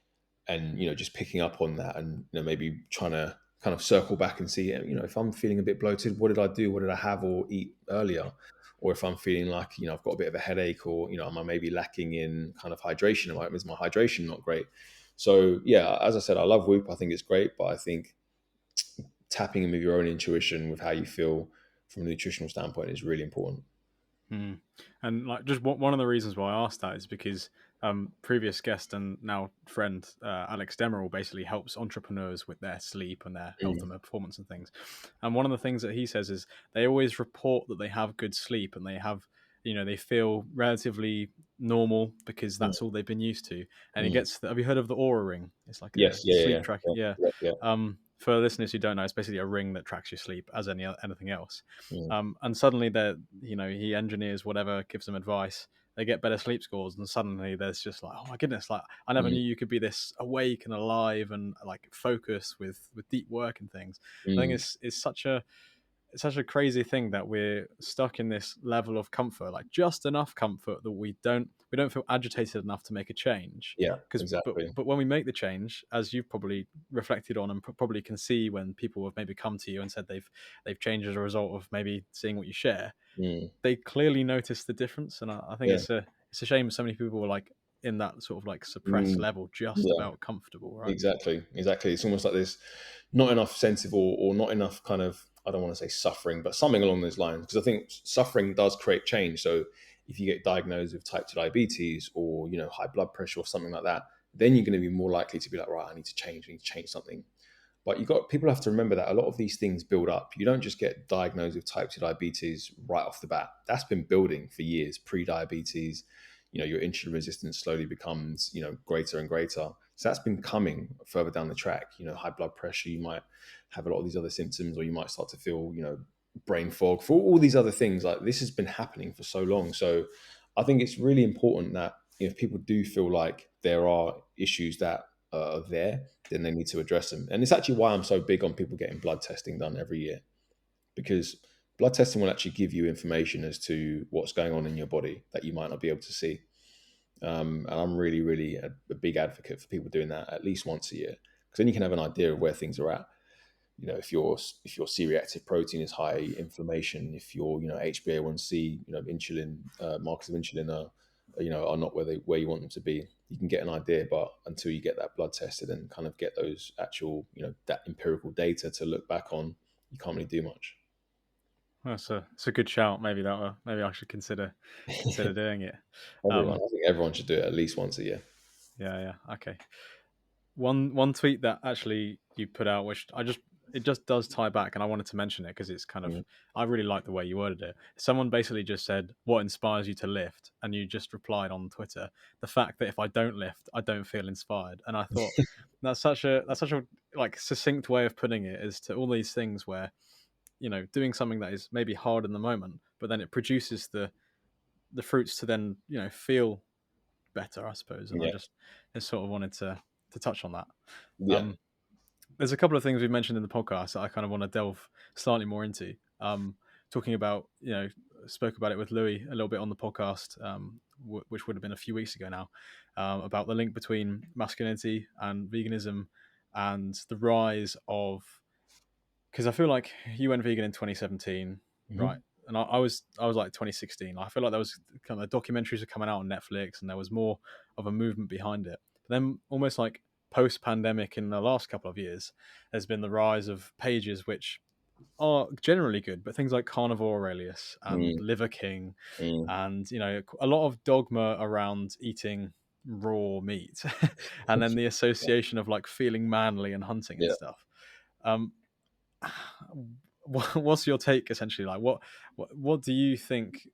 and just picking up on that, and maybe trying to kind of circle back and see, if I'm feeling a bit bloated, what did I do, what did I have or eat earlier? Or if I'm feeling like, I've got a bit of a headache, or am I maybe lacking in kind of hydration? Is my hydration not great? So yeah, as I said, I love Whoop. I think it's great, but I think tapping in with your own intuition with how you feel from a nutritional standpoint is really important. Hmm. And like, just one of the reasons why I asked that is because previous guest and now friend Alex Demerol basically helps entrepreneurs with their sleep and their health and Mm. their performance and things. And one of the things that he says is they always report that they have good sleep and they have they feel relatively normal because Mm, that's all they've been used to. And it mm. gets, have you heard of the Aura ring? It's like a Yes, yeah, sleep yeah, track. yeah, Yeah. yeah, yeah, For listeners who don't know, it's basically a ring that tracks your sleep as anything else. yeah. And suddenly he engineers whatever, gives them advice. They get better sleep scores, and suddenly there's just like, oh my goodness, like I never Mm, knew you could be this awake and alive and like focused with deep work and things. I think mm. it's such a crazy thing that we're stuck in this level of comfort, like just enough comfort that we don't feel agitated enough to make a change. Yeah, Because but exactly. but when we make the change, as you've probably reflected on and probably can see when people have maybe come to you and said they've changed as a result of maybe seeing what you share, Mm, they clearly notice the difference. And I think yeah. it's a shame so many people were like in that sort of like suppressed Mm, level, just yeah. about comfortable, right? Exactly, exactly. It's almost like there's not enough sensible or not enough kind of, I don't want to say suffering, but something along those lines. Because I think suffering does create change. So if you get diagnosed with type 2 diabetes or, high blood pressure or something like that, then you're going to be more likely to be like, right, I need to change something. But people have to remember that a lot of these things build up. You don't just get diagnosed with type 2 diabetes right off the bat. That's been building for years, pre-diabetes. Your insulin resistance slowly becomes, greater and greater. So that's been coming further down the track. High blood pressure, you might have a lot of these other symptoms, or you might start to feel, brain fog, for all these other things. Like, this has been happening for so long. So I think it's really important that if people do feel like there are issues that are there, then they need to address them. And it's actually why I'm so big on people getting blood testing done every year, because blood testing will actually give you information as to what's going on in your body that you might not be able to see. And I'm really, really a big advocate for people doing that at least once a year, because then you can have an idea of where things are at. If your C-reactive protein is high, inflammation, if your HbA1c, insulin, markers of insulin are not where you want them to be, you can get an idea. But until you get that blood tested and kind of get those actual, that empirical data to look back on, you can't really do much. It's a good shout. Maybe I should consider doing it. Everyone, Um, I think everyone should do it at least once a year. yeah, yeah, okay. One tweet that actually you put out, which it just does tie back, and I wanted to mention it because it's kind of, Mm. I really like the way you worded it. Someone basically just said, "What inspires you to lift?" And you just replied on Twitter, "The fact that if I don't lift, I don't feel inspired." And I thought that's such a like succinct way of putting it, as to all these things where doing something that is maybe hard in the moment, but then it produces the fruits to then feel better, I suppose. And I Yeah, just sort of wanted to touch on that. yeah. Um, there's a couple of things we've mentioned in the podcast that I kind of want to delve slightly more into. Talking about, spoke about it with Louis a little bit on the podcast, which would have been a few weeks ago now, about the link between masculinity and veganism and the rise of, because I feel like you went vegan in 2017, right? Hmm. And I was like 2016. I feel like there was kind of documentaries were coming out on Netflix, and there was more of a movement behind it. But then, almost like post-pandemic, in the last couple of years, there's been the rise of pages which are generally good, but things like Carnivore Aurelius and Mm, Liver King, mm. and a lot of dogma around eating raw meat, and then the association of like feeling manly and hunting and Yeah. stuff. Um, what's your take, essentially? Like, what do you think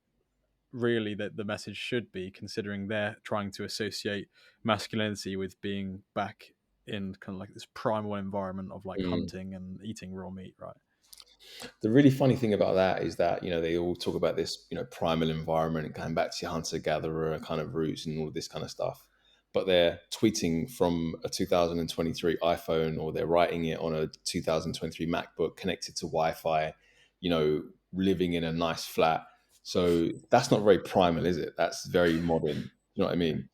really that the message should be, considering they're trying to associate masculinity with being back in kind of like this primal environment of like Mm. hunting and eating raw meat, right? The really funny thing about that is that, they all talk about this, primal environment and going back to your hunter gatherer kind of roots and all of this kind of stuff. But they're tweeting from a 2023 iPhone, or they're writing it on a 2023 MacBook connected to Wi-Fi, living in a nice flat. So that's not very primal, is it? That's very modern. You know what I mean?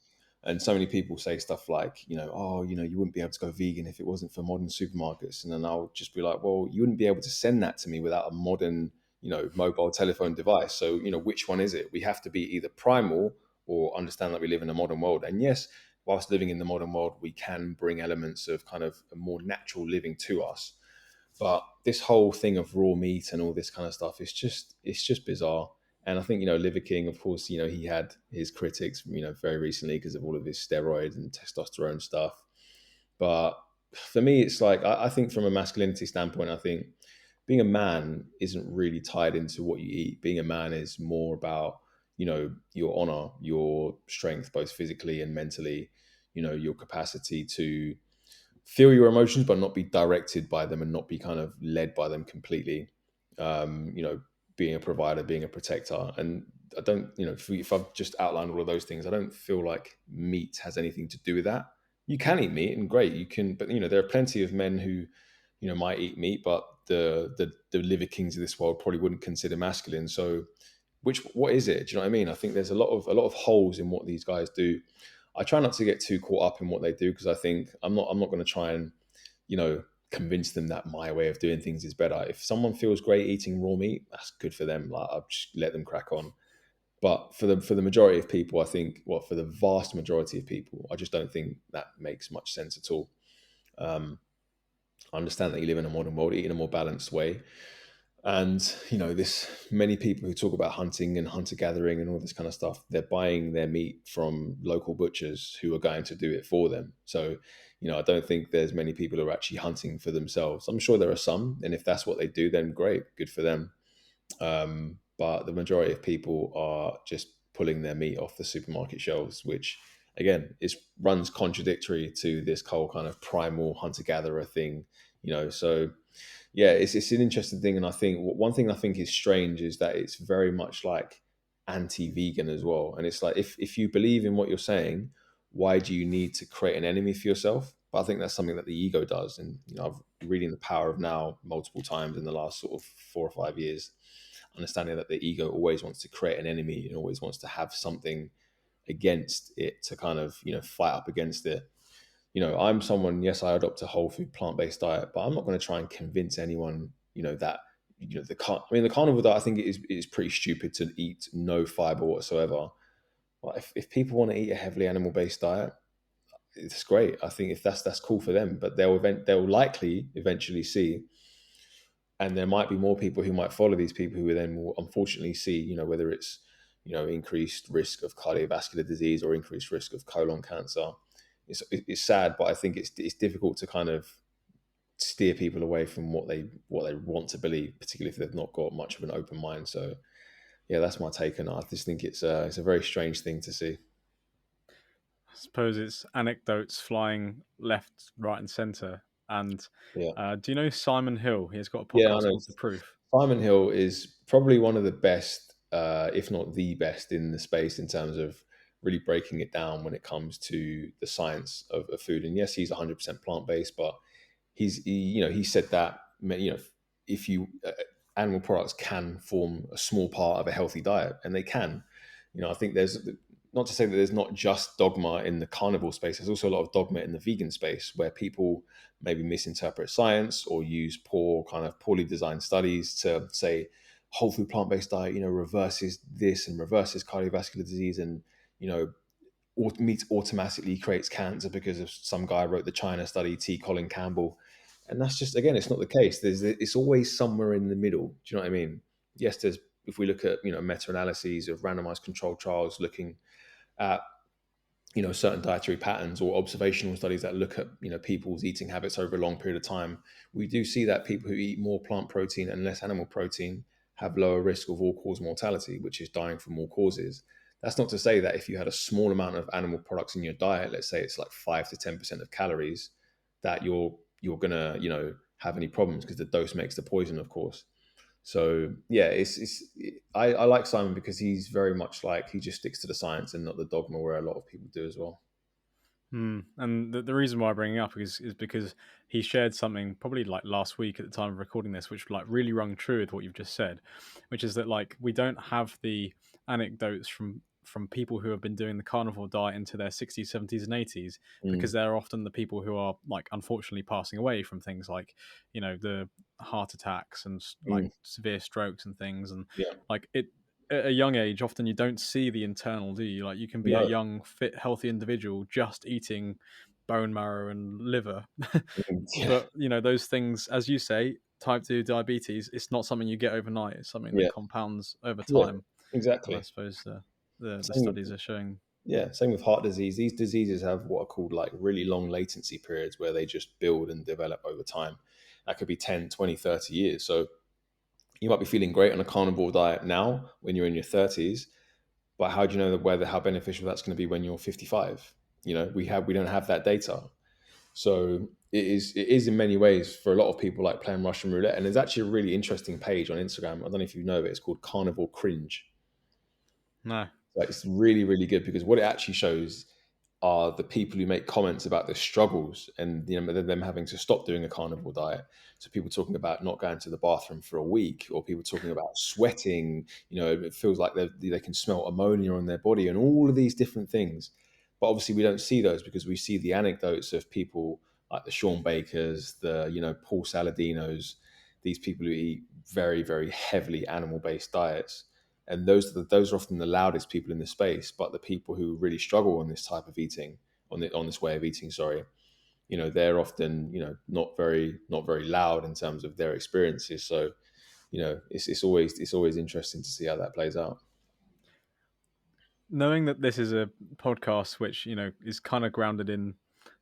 And so many people say stuff like, oh, you wouldn't be able to go vegan if it wasn't for modern supermarkets. And then I'll just be like, well, you wouldn't be able to send that to me without a modern, mobile telephone device. So, which one is it? We have to be either primal or understand that we live in a modern world. And yes, whilst living in the modern world, we can bring elements of kind of a more natural living to us. But this whole thing of raw meat and all this kind of stuff, it's just bizarre. And I think, Liver King, of course, he had his critics, very recently because of all of his steroids and testosterone stuff. But for me, it's like, I think from a masculinity standpoint, I think being a man isn't really tied into what you eat. Being a man is more about, your honor, your strength, both physically and mentally, your capacity to feel your emotions, but not be directed by them and not be kind of led by them completely. Being a provider, being a protector. And I don't, if I've just outlined all of those things, I don't feel like meat has anything to do with that. You can eat meat and great, you can, but there are plenty of men who, might eat meat, but the liver kings of this world probably wouldn't consider masculine. So what is it? Do you know what I mean? I think there's a lot of holes in what these guys do. I try not to get too caught up in what they do because I think I'm not going to try and convince them that my way of doing things is better. If someone feels great eating raw meat, that's good for them. Like I'll just let them crack on. But for the majority of people, I think, well, for the vast majority of people, I just don't think that makes much sense at all. I understand that you live in a modern world, eat in a more balanced way. And this many people who talk about hunting and hunter gathering and all this kind of stuff, they're buying their meat from local butchers who are going to do it for them. So I don't think there's many people who are actually hunting for themselves. I'm sure there are some, and if that's what they do, then great, good for them. But the majority of people are just pulling their meat off the supermarket shelves, which again runs contradictory to this whole kind of primal hunter gatherer thing. So yeah, it's an interesting thing, and I think one thing I think is strange is that it's very much like anti-vegan as well. And it's like if you believe in what you're saying, why do you need to create an enemy for yourself? But I think that's something that the ego does, and I've reading The Power of Now multiple times in the last sort of 4 or 5 years, understanding that the ego always wants to create an enemy and always wants to have something against it to kind of fight up against it. I'm someone, yes, I adopt a whole food plant-based diet, but I'm not going to try and convince anyone, that, the carnivore diet, I think it is pretty stupid to eat no fiber whatsoever. But if people want to eat a heavily animal-based diet, it's great. I think if that's cool for them, but they'll likely eventually see, and there might be more people who might follow these people who then will unfortunately see, whether it's, increased risk of cardiovascular disease or increased risk of colon cancer. It's sad, but I think it's difficult to kind of steer people away from what they want to believe, particularly if they've not got much of an open mind. So yeah, that's my take on it. I just think it's a very strange thing to see. I suppose it's anecdotes flying left, right, and centre. And Yeah, do you know Simon Hill? He has got a yeah, I podcast know. called The Proof. Simon Hill is probably one of the best, if not the best, in the space in terms of really breaking it down when it comes to the science of food. And yes, he's 100% plant based, but he said that if you animal products can form a small part of a healthy diet, and they can. I think there's not to say that there's not just dogma in the carnivore space. There's also a lot of dogma in the vegan space where people maybe misinterpret science or use poorly designed studies to say whole food plant based diet reverses this and reverses cardiovascular disease, and you know meat automatically creates cancer because of some guy wrote the China study, T. Colin Campbell. And that's just, again, it's not the case. It's always somewhere in the middle. Do you know what I mean? Yes, if we look at meta-analyses of randomized controlled trials looking at certain dietary patterns, or observational studies that look at people's eating habits over a long period of time, we do see that people who eat more plant protein and less animal protein have lower risk of all-cause mortality, which is dying from all causes. That's not to say that if you had a small amount of animal products in your diet, let's say it's like 5 to 10% of calories, that you're gonna have any problems, because the dose makes the poison, of course. So yeah, I like Simon because he's very much like, he just sticks to the science and not the dogma where a lot of people do as well. And the reason why I bring it up is because he shared something probably like last week at the time of recording this, which like really rung true with what you've just said, which is that like we don't have the anecdotes from people who have been doing the carnivore diet into their 60s, 70s, and 80s, because Mm, they're often the people who are like unfortunately passing away from things like the heart attacks and like mm, severe strokes and things, and yeah, like it at a young age, often you don't see the internal, do you? Like you can be a no, young, fit, healthy individual just eating bone marrow and liver. yeah, But those things, as you say, type 2 diabetes, it's not something you get overnight. It's something that yeah, compounds over yeah, time. And I exactly. suppose the Same studies with are showing. same with heart disease. These diseases have what are called like really long latency periods where they just build and develop over time. That could be 10, 20, 30 years. So you might be feeling great on a carnivore diet now when you're in your 30s, But how do you know whether how beneficial that's going to be when you're 55? We don't have that data. So it is in many ways for a lot of people like playing Russian roulette. And there's actually a really interesting page on Instagram. I don't know if you know it. It's called Carnivore Cringe. No. Like, it's really, really good because what it actually shows are the people who make comments about their struggles and them having to stop doing a carnivore diet. So people talking about not going to the bathroom for a week, or people talking about sweating. It feels like they can smell ammonia on their body, and all of these different things. But obviously, we don't see those because we see the anecdotes of people like the Sean Bakers, the Paul Saladinos, these people who eat very, very heavily animal-based diets, and those are often the loudest people in the space. But the people who really struggle on this type of eating, on this way of eating, sorry, they're often not very loud in terms of their experiences. So it's always interesting to see how that plays out. Knowing that this is a podcast which is kind of grounded in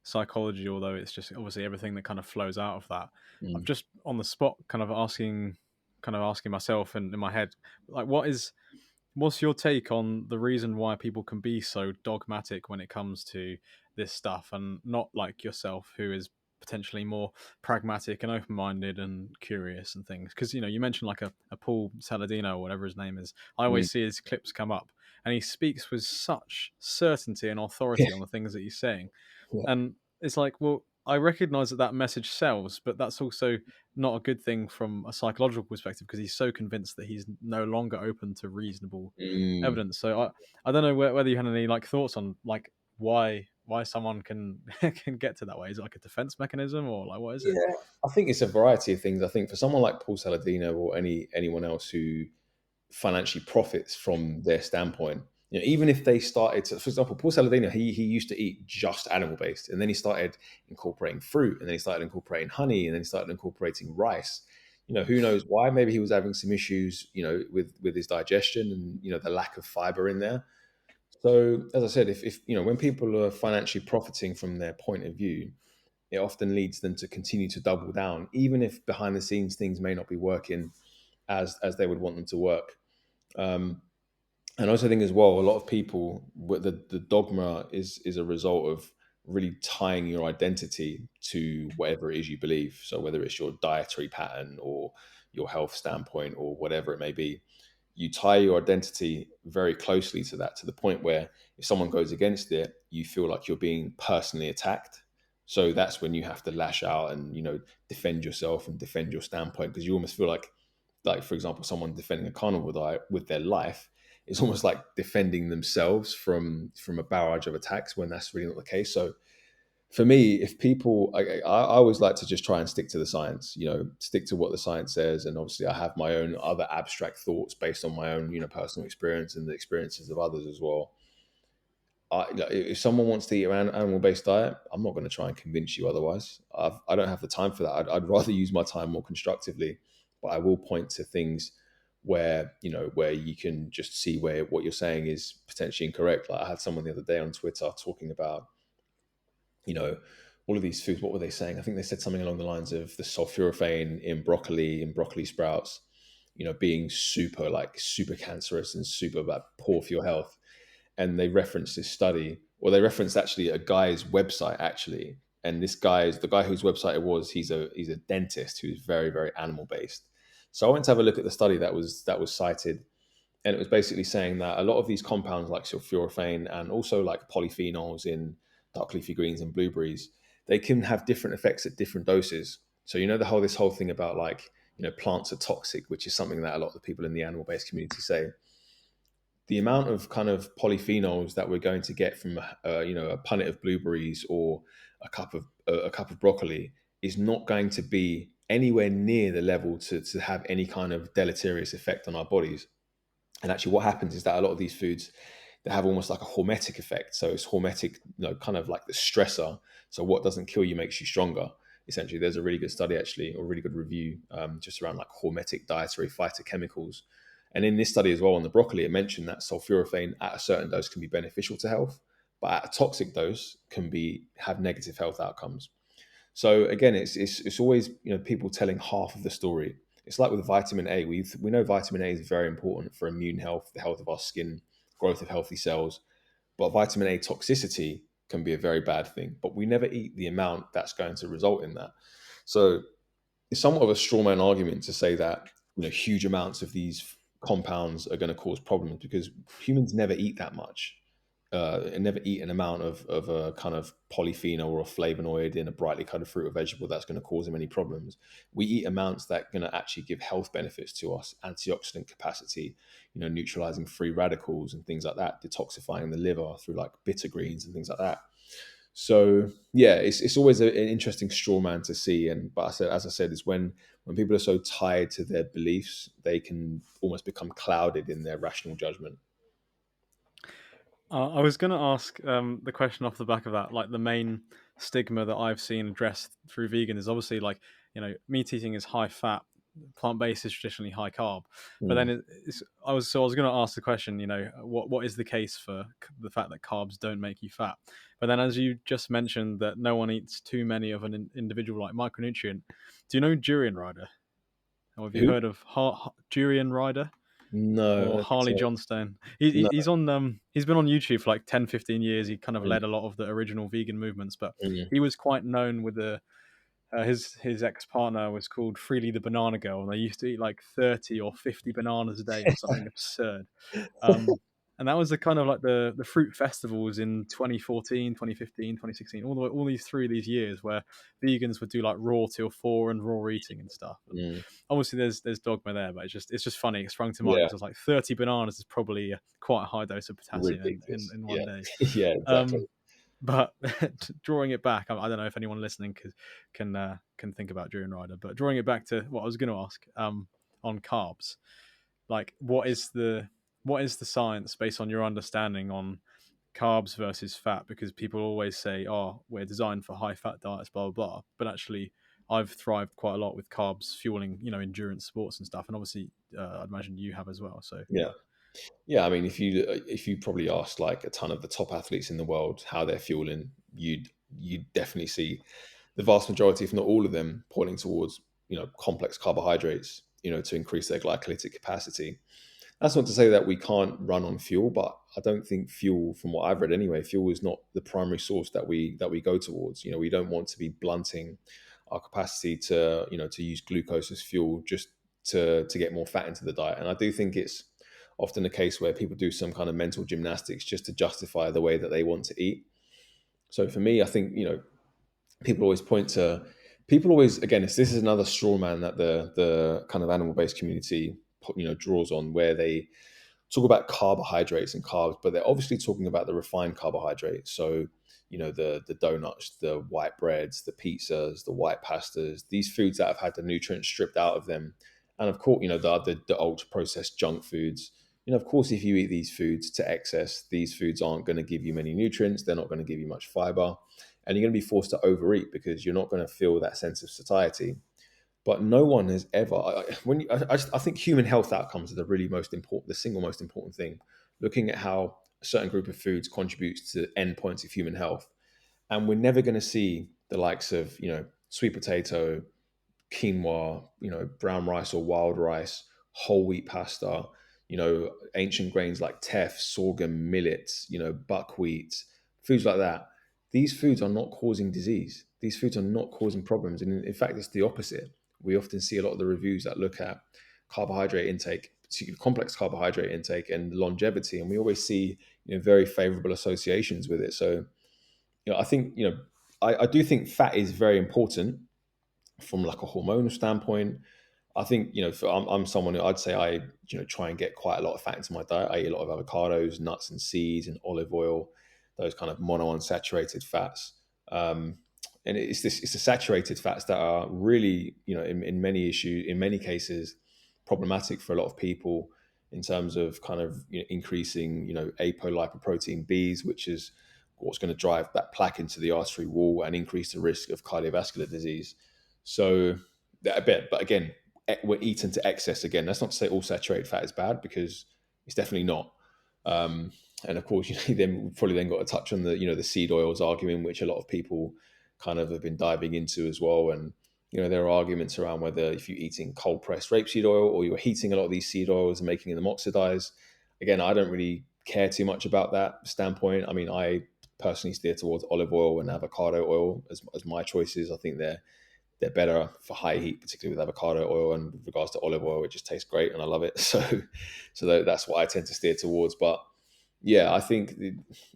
psychology, although it's just obviously everything that kind of flows out of that, I've Mm. just on the spot kind of asking myself and in my head, like, what's your take on the reason why people can be so dogmatic when it comes to this stuff, and not like yourself, who is potentially more pragmatic and open-minded and curious and things? Because you mentioned like a Paul Saladino or whatever his name is. I Mm. always see his clips come up, and he speaks with such certainty and Yeah, authority on the things that he's saying. yeah. And it's like, well, I recognize that message sells, but that's also not a good thing from a psychological perspective, because he's so convinced that he's no longer open to reasonable Mm. evidence. So I don't know whether you had any like thoughts on like why someone can can get to that way. Is it like a defense mechanism, or like what is it? Yeah, I think it's a variety of things. I think for someone like Paul Saladino or anyone else who financially profits from their standpoint. Even if they started to, for example, Paul Saladino, he used to eat just animal based, and then he started incorporating fruit, and then he started incorporating honey, and then he started incorporating rice. Who knows why? Maybe he was having some issues, with his digestion and the lack of fiber in there. So, as I said, if when people are financially profiting from their point of view, it often leads them to continue to double down, even if behind the scenes things may not be working as they would want them to work. Um, and I also think as well, a lot of people, the dogma is a result of really tying your identity to whatever it is you believe. So whether it's your dietary pattern or your health standpoint or whatever it may be, you tie your identity very closely to that, to the point where if someone goes against it, you feel like you're being personally attacked. So that's when you have to lash out and defend yourself and defend your standpoint, because you almost feel like for example, someone defending a carnivore diet with their life is almost like defending themselves from a barrage of attacks, when that's really not the case. So for me, if people, I always like to just try and stick to the science, stick to what the science says. And obviously I have my own other abstract thoughts based on my own, personal experience and the experiences of others as well. If someone wants to eat an animal-based diet, I'm not going to try and convince you otherwise. I don't have the time for that. I'd rather use my time more constructively, but I will point to things where you can just see where what you're saying is potentially incorrect. Like, I had someone the other day on Twitter talking about, you know, all of these foods. What were they saying? I think they said something along the lines of the sulforaphane in broccoli and broccoli sprouts, being super cancerous and super bad, poor for your health. And they referenced this study, or they referenced actually a guy's website actually. And this guy's the guy whose website it was. He's a dentist who's very, very animal based. So I went to have a look at the study that was cited, and it was basically saying that a lot of these compounds like sulforaphane and also like polyphenols in dark leafy greens and blueberries, they can have different effects at different doses. So this whole thing about like plants are toxic, which is something that a lot of the people in the animal based community say. The amount of kind of polyphenols that we're going to get from a punnet of blueberries or a cup of broccoli is not going to be anywhere near the level to have any kind of deleterious effect on our bodies. And actually, what happens is that a lot of these foods, they have almost like a hormetic effect. So it's hormetic, kind of like the stressor. So what doesn't kill you makes you stronger. Essentially, there's a really good study actually, or really good review, just around like hormetic dietary phytochemicals. And in this study as well on the broccoli, it mentioned that sulforaphane at a certain dose can be beneficial to health, but at a toxic dose can have negative health outcomes. So again, it's always people telling half of the story. It's like with vitamin A. We know vitamin A is very important for immune health, the health of our skin, growth of healthy cells. But vitamin A toxicity can be a very bad thing. But we never eat the amount that's going to result in that. So it's somewhat of a straw man argument to say that huge amounts of these compounds are going to cause problems, because humans never eat that much, and never eat an amount of a kind of polyphenol or a flavonoid in a brightly colored fruit or vegetable that's going to cause them any problems. We eat amounts that are going to actually give health benefits to us: antioxidant capacity, neutralizing free radicals and things like that, detoxifying the liver through like bitter greens and things like that. So yeah, it's always an interesting straw man to see. And but as I said, is when people are so tied to their beliefs, they can almost become clouded in their rational judgment. I was going to ask the question off the back of that. Like the main stigma that I've seen addressed through vegan is obviously like, meat eating is high fat, plant based is traditionally high carb. But then Mm. I was going to ask the question, what is the case for the fact that carbs don't make you fat? But then, as you just mentioned, that no one eats too many of an individual like micronutrient. Do you know durian rider? Or have you Who? heard of durian rider? No, I Or don't think Harley so. Johnstone. No. He's on he's been on YouTube for like 10, 15 years. He kind of Mm, led a lot of the original vegan movements, but mm. he was quite known with the his ex partner was called Freely the Banana Girl, and they used to eat like 30 or 50 bananas a day or something absurd. Um, and that was the kind of like the fruit festivals in 2014, 2015, 2016, all these through these years where vegans would do like raw till four and raw eating and stuff. And Mm. obviously there's dogma there, but it's just funny. It sprung to mind Yeah, because I was like 30 bananas is probably quite a high dose of potassium ridiculous. in one Yeah, day. yeah, exactly. Um, but drawing it back, I don't know if anyone listening can think about Durian Rider, but drawing it back to what I was going to ask on carbs, like what is the science based on your understanding on carbs versus fat? Because people always say, "Oh, we're designed for high fat diets," blah blah blah. But actually, I've thrived quite a lot with carbs fueling, endurance sports and stuff. And obviously, I'd imagine you have as well. So Yeah. yeah. Yeah, I mean, if you probably asked like a ton of the top athletes in the world how they're fueling, you'd definitely see the vast majority, if not all of them, pointing towards complex carbohydrates, to increase their glycolytic capacity. That's not to say that we can't run on fuel, but I don't think fuel, from what I've read anyway, fuel is not the primary source that we go towards. We don't want to be blunting our capacity to use glucose as fuel just to get more fat into the diet. And I do think it's often a case where people do some kind of mental gymnastics just to justify the way that they want to eat. So for me, I think people always point to people always again this is another straw man that the kind of animal based community draws on, where they talk about carbohydrates and carbs, but they're obviously talking about the refined carbohydrates. So, the donuts, the white breads, the pizzas, the white pastas, these foods that have had the nutrients stripped out of them. And of course, the ultra processed junk foods. Of course, if you eat these foods to excess, these foods aren't going to give you many nutrients. They're not going to give you much fiber. And you're going to be forced to overeat because you're not going to feel that sense of satiety. But no one has ever. I think human health outcomes are the really most important, the single most important thing. Looking at how a certain group of foods contributes to endpoints of human health, and we're never going to see the likes of sweet potato, quinoa, brown rice or wild rice, whole wheat pasta, ancient grains like teff, sorghum, millet, buckwheat, foods like that. These foods are not causing disease. These foods are not causing problems. And in fact, it's the opposite. We often see a lot of the reviews that look at carbohydrate intake, particularly complex carbohydrate intake and longevity. And we always see, very favorable associations with it. So, I think, I do think fat is very important from like a hormonal standpoint. I think I'm someone who I'd say I try and get quite a lot of fat into my diet. I eat a lot of avocados, nuts and seeds, and olive oil, those kind of monounsaturated fats. And it's the saturated fats that are really in many cases problematic for a lot of people in terms of kind of increasing apolipoprotein B's, which is what's going to drive that plaque into the artery wall and increase the risk of cardiovascular disease. So that a bit, but again, we're eaten to excess again. That's not to say all saturated fat is bad, because it's definitely not. And of course, then we've probably then got to touch on the seed oils argument, which a lot of people kind of have been diving into as well. And there are arguments around whether if you're eating cold pressed rapeseed oil or you're heating a lot of these seed oils and making them oxidize. Again, I don't really care too much about that standpoint. I mean, I personally steer towards olive oil and avocado oil as my choices. I think they're better for high heat, particularly with avocado oil. And with regards to olive oil, it just tastes great, and I love it. So that's what I tend to steer towards. But yeah, I think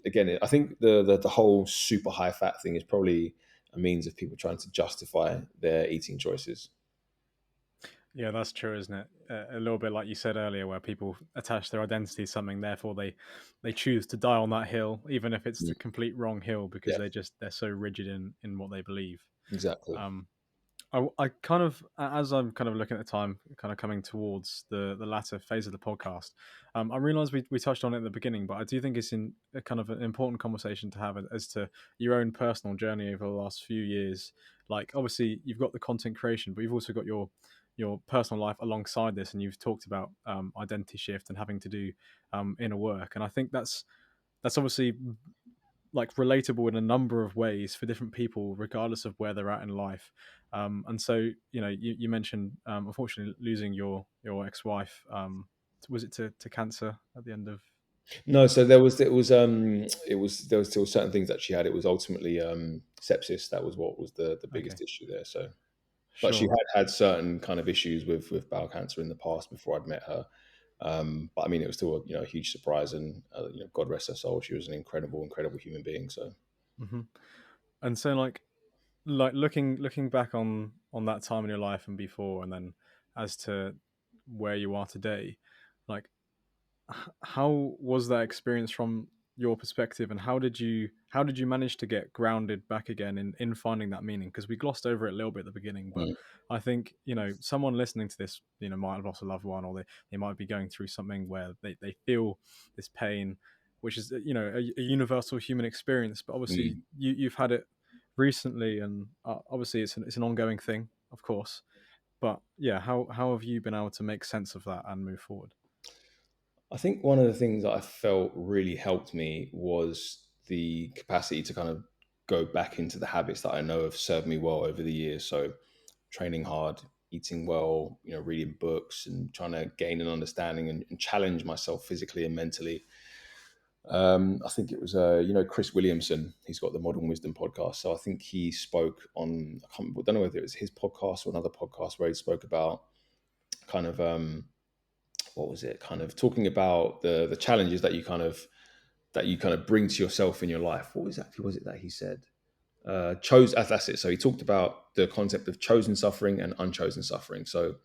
again, I think the whole super high fat thing is probably a means of people trying to justify their eating choices. Yeah, that's true, isn't it? A little bit like you said earlier, where people attach their identity to something, therefore they choose to die on that hill, even if it's Mm. the complete wrong hill, because Yeah, they're so rigid in what they believe. exactly. Um, I kind of, as I'm kind of looking at the time, kind of coming towards the latter phase of the podcast, I realize we touched on it at the beginning, but I do think it's in a kind of an important conversation to have as to your own personal journey over the last few years. Like, obviously, you've got the content creation, but you've also got your personal life alongside this, and you've talked about identity shift and having to do inner work, and I think that's obviously like relatable in a number of ways for different people, regardless of where they're at in life. And so, you mentioned unfortunately losing your ex-wife. Was it to cancer at the end of? No, so there was still certain things that she had. It was ultimately sepsis. That was what was the Okay, biggest issue there. So, but she sure. had certain kind of issues with bowel cancer in the past before I'd met her. But I mean, it was still a huge surprise, and God rest her soul. She was an incredible human being. So hmm And so, like looking back on that time in your life and before, and then as to where you are today, like how was that experience from your perspective, and how did you manage to get grounded back again in finding that meaning? Because we glossed over it a little bit at the beginning, but mm, I think someone listening to this might have lost a loved one, or they might be going through something where they feel this pain, which is a universal human experience, but obviously mm. you've had it recently, and obviously it's an ongoing thing, of course. But yeah, how have you been able to make sense of that and move forward? I think one of the things that I felt really helped me was the capacity to kind of go back into the habits that I know have served me well over the years. So training hard, eating well, reading books and trying to gain an understanding and challenge myself physically and mentally. I think it was, Chris Williamson. He's got the Modern Wisdom podcast. So I think he spoke on, I don't know whether it was his podcast or another podcast where he spoke about kind of, what was it? Kind of talking about the challenges that you kind of bring to yourself in your life. What exactly was it that he said? Chose That's it. So he talked about the concept of chosen suffering and unchosen suffering. So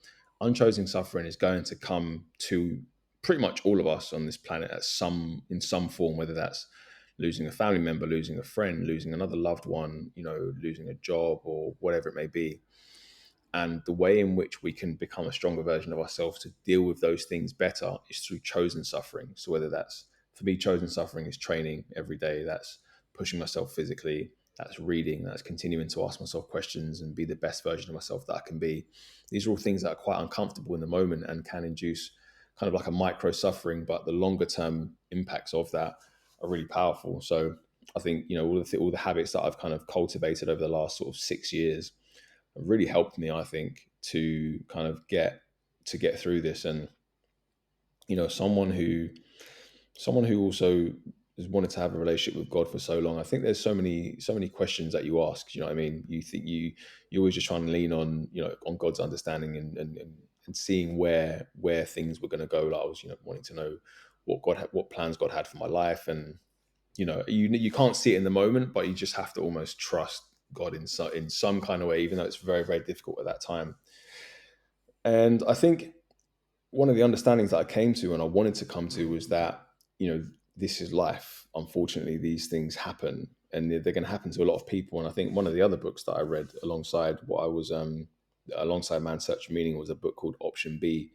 unchosen suffering is going to come to pretty much all of us on this planet in some form, whether that's losing a family member, losing a friend, losing another loved one, losing a job or whatever it may be. And the way in which we can become a stronger version of ourselves to deal with those things better is through chosen suffering. So whether that's, for me, chosen suffering is training every day. That's pushing myself physically. That's reading. That's continuing to ask myself questions and be the best version of myself that I can be. These are all things that are quite uncomfortable in the moment and can induce kind of like a micro suffering, but the longer term impacts of that are really powerful. So I think all the habits that I've kind of cultivated over the last sort of 6 years really helped me, I think, to kind of get through this. And someone who also has wanted to have a relationship with God for so long. I think there's so many questions that you ask. You know what I mean? You think you always just trying to lean on God's understanding and seeing where things were going to go. Like I was wanting to know what plans God had for my life, and you can't see it in the moment, but you just have to almost trust God in some kind of way, even though it's very, very difficult at that time. And I think one of the understandings that I came to and I wanted to come to was that, this is life. Unfortunately, these things happen and they're going to happen to a lot of people. And I think one of the other books that I read alongside Man's Search for Meaning was a book called Option B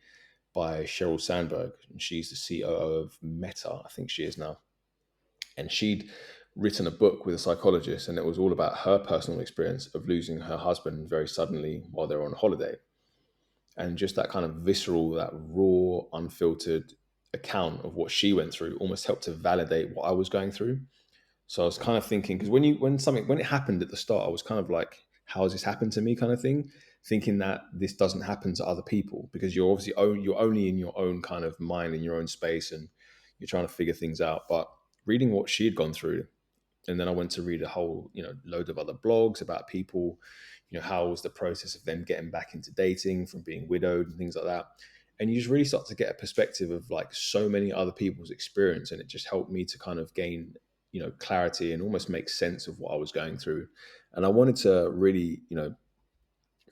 by Sheryl Sandberg. And she's the COO of Meta, I think she is now. And she'd written a book with a psychologist, and it was all about her personal experience of losing her husband very suddenly while they were on holiday. And just that kind of visceral, that raw, unfiltered account of what she went through almost helped to validate what I was going through. So I was kind of thinking, because when it happened at the start, I was kind of like, how has this happened to me, kind of thing, thinking that this doesn't happen to other people because you're obviously you're only in your own kind of mind, in your own space, and you're trying to figure things out. But reading what she had gone through, and then I went to read a whole, load of other blogs about people, how was the process of them getting back into dating from being widowed and things like that. And you just really start to get a perspective of like so many other people's experience. And it just helped me to kind of gain, clarity and almost make sense of what I was going through. And I wanted to really,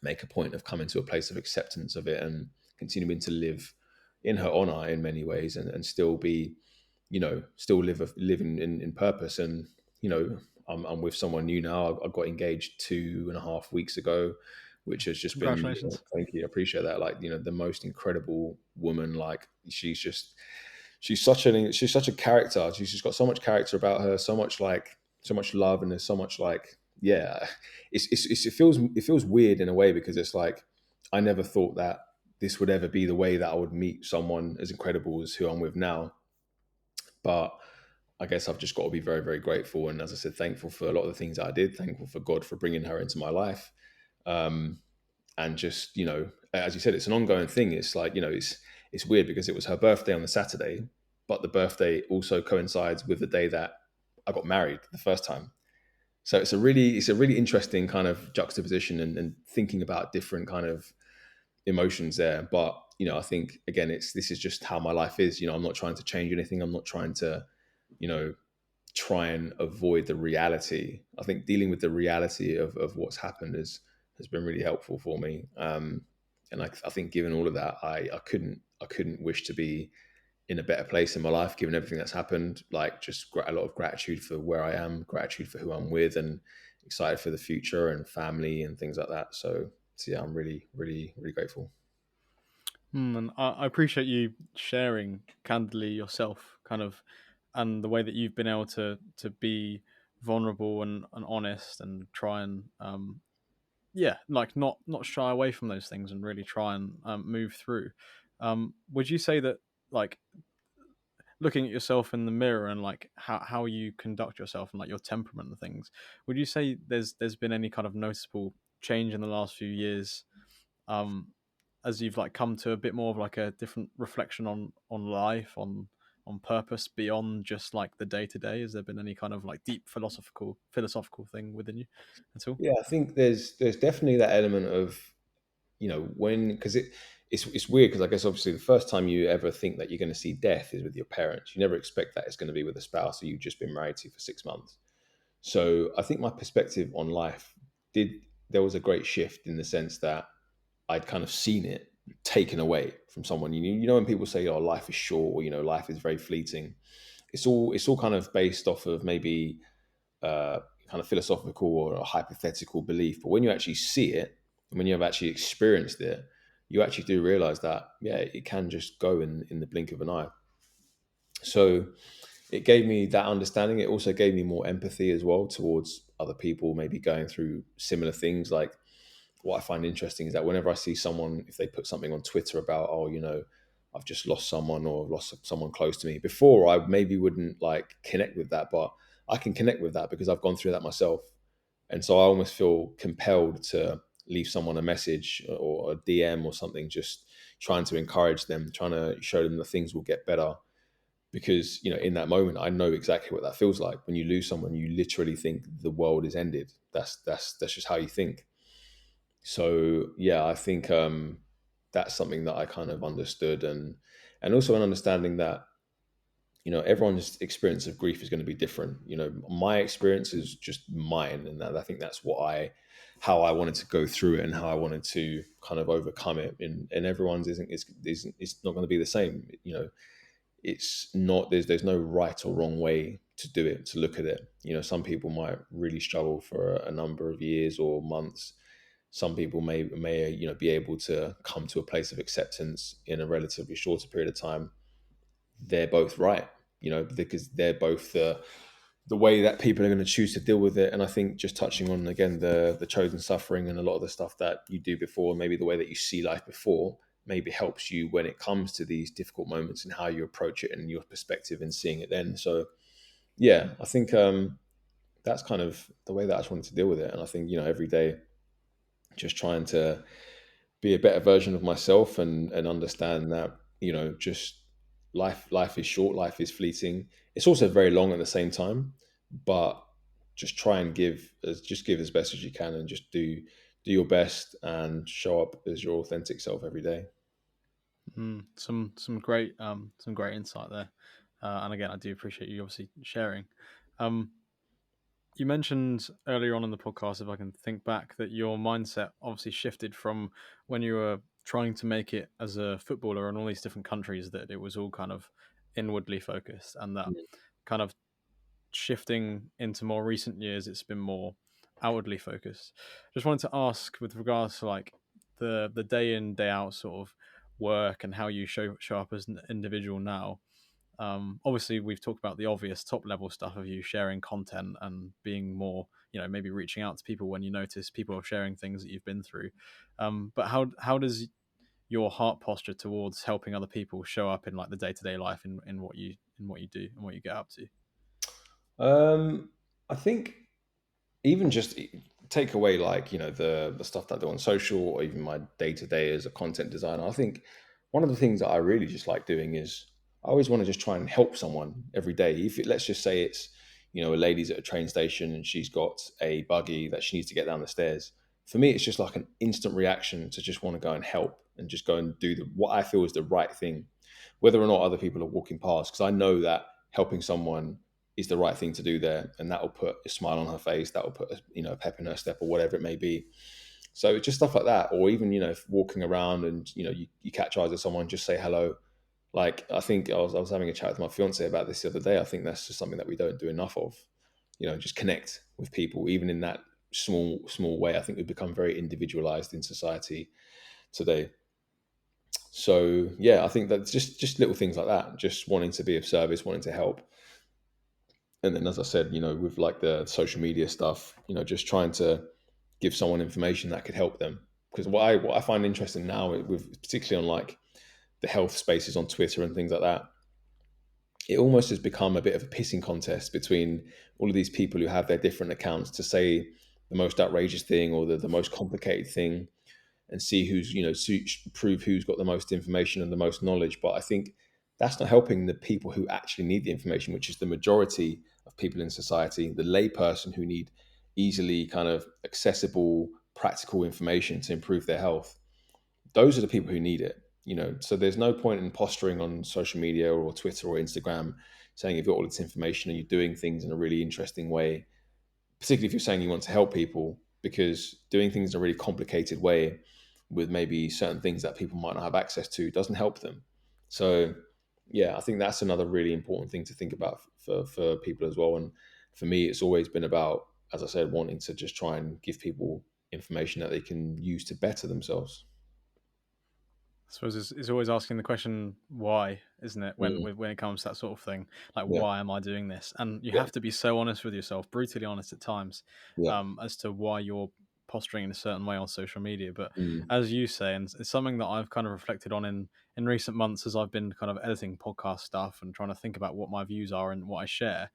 make a point of coming to a place of acceptance of it and continuing to live in her honor in many ways, and still be, still live in purpose. And, I'm with someone new now. I got engaged 2.5 weeks ago, which has just been, Congratulations. thank you. I appreciate that. Like, the most incredible woman. Like she's such a character. She's just got so much character about her, so much love, and there's so much like, yeah, it feels weird in a way, because it's like I never thought that this would ever be the way that I would meet someone as incredible as who I'm with now. But I guess I've just got to be very, very grateful. And as I said, thankful for a lot of the things that I did, thankful for God for bringing her into my life. Um, and just, as you said, it's an ongoing thing. It's like, it's weird because it was her birthday on the Saturday, but the birthday also coincides with the day that I got married the first time. So it's a really interesting kind of juxtaposition, and thinking about different kind of emotions there. But I think again, this is just how my life is. I'm not trying to change anything. I'm not trying to, you know, try and avoid the reality. I think dealing with the reality of what's happened has been really helpful for me. And I think given all of that, I couldn't wish to be in a better place in my life, given everything that's happened. Like just a lot of gratitude for where I am, gratitude for who I'm with, and excited for the future and family and things like that. So yeah, I'm really, really, really grateful. And I appreciate you sharing candidly yourself, kind of, and the way that you've been able to be vulnerable and honest, and try and yeah, like not shy away from those things, and really try and move through. Would you say that, like, looking at yourself in the mirror and like how you conduct yourself and like your temperament and things, would you say there's been any kind of noticeable change in the last few years, um as you've like come to a bit more of like a different reflection on life, on purpose beyond just like the day to day? Has there been any kind of like deep philosophical thing within you at all? Yeah, I think there's definitely that element of, when, because it's weird, because I guess obviously the first time you ever think that you're going to see death is with your parents. You never expect that it's going to be with a spouse who you've just been married to for 6 months. So I think my perspective on life did there was a great shift in the sense that I'd kind of seen it taken away from someone. When people say, "Oh, life is short," or life is very fleeting. It's all kind of based off of maybe kind of philosophical or a hypothetical belief. But when you actually see it, and when you have actually experienced it, you actually do realize that, yeah, it can just go in the blink of an eye. So it gave me that understanding. It also gave me more empathy as well towards other people maybe going through similar things. Like, what I find interesting is that whenever I see someone, if they put something on Twitter about, oh, I've just lost someone or lost someone close to me, before I maybe wouldn't like connect with that, but I can connect with that because I've gone through that myself. And so I almost feel compelled to leave someone a message or a DM or something, just trying to encourage them, trying to show them that things will get better. Because, in that moment, I know exactly what that feels like. When you lose someone, you literally think the world is ended. That's just how you think. So yeah, I think that's something that I kind of understood, and also an understanding that everyone's experience of grief is going to be different. My experience is just mine, and that I think that's how I wanted to go through it and how I wanted to kind of overcome it. And everyone's isn't it's not going to be the same. It's not there's no right or wrong way to do it, to look at it. Some people might really struggle for a number of years or months. Some people may be able to come to a place of acceptance in a relatively shorter period of time. They're both right, because they're both the way that people are going to choose to deal with it. And I think just touching on again the chosen suffering and a lot of the stuff that you do before, maybe the way that you see life before, maybe helps you when it comes to these difficult moments and how you approach it and your perspective and seeing it then. So yeah, I think that's kind of the way that I just wanted to deal with it. And I think every day just trying to be a better version of myself, and understand that just life is short, life is fleeting. It's also very long at the same time, but just try and give as best as you can, and just do your best and show up as your authentic self every day. Some great insight there, and again, I do appreciate you obviously sharing. Um, you mentioned earlier on in the podcast, if I can think back, that your mindset obviously shifted from when you were trying to make it as a footballer in all these different countries, that it was all kind of inwardly focused, and that kind of shifting into more recent years, it's been more outwardly focused. Just wanted to ask with regards to like the day in day out sort of work and how you show up as an individual now. Obviously, we've talked about the obvious top level stuff of you sharing content and being more, maybe reaching out to people when you notice people are sharing things that you've been through. But how does your heart posture towards helping other people show up in like the day to day life in what you do and what you get up to? I think even just take away like the stuff that I do on social, or even my day to day as a content designer. I think one of the things that I really just like doing is I always want to just try and help someone every day. Let's just say it's a lady's at a train station and she's got a buggy that she needs to get down the stairs. For me, it's just like an instant reaction to just want to go and help and just go and do what I feel is the right thing, whether or not other people are walking past, because I know that helping someone is the right thing to do there, and that will put a smile on her face, that will put a pep in her step, or whatever it may be. So just stuff like that, or even if walking around and you catch eyes with someone, just say hello. Like, I think I was having a chat with my fiance about this the other day. I think that's just something that we don't do enough of. Just connect with people, even in that small way. I think we've become very individualized in society today. So yeah, I think that just little things like that, just wanting to be of service, wanting to help. And then, as I said, with like the social media stuff, just trying to give someone information that could help them. Because what I find interesting now, with particularly on like the health spaces on Twitter and things like that, it almost has become a bit of a pissing contest between all of these people who have their different accounts to say the most outrageous thing, or the most complicated thing, and see who's prove who's got the most information and the most knowledge. But I think that's not helping the people who actually need the information, which is the majority of people in society, the layperson who need easily kind of accessible, practical information to improve their health. Those are the people who need it. So there's no point in posturing on social media or Twitter or Instagram saying you've got all this information and you're doing things in a really interesting way, particularly if you're saying you want to help people, because doing things in a really complicated way with maybe certain things that people might not have access to doesn't help them. So yeah, I think that's another really important thing to think about for people as well. And for me, it's always been about, as I said, wanting to just try and give people information that they can use to better themselves. I suppose it's always asking the question why, isn't it? When Mm, when it comes to that sort of thing, like yeah, why am I doing this? And you yeah, have to be so honest with yourself, brutally honest at times, yeah, as to why you're posturing in a certain way on social media. But mm, as you say, and it's something that I've kind of reflected on in recent months as I've been kind of editing podcast stuff and trying to think about what my views are and what I share,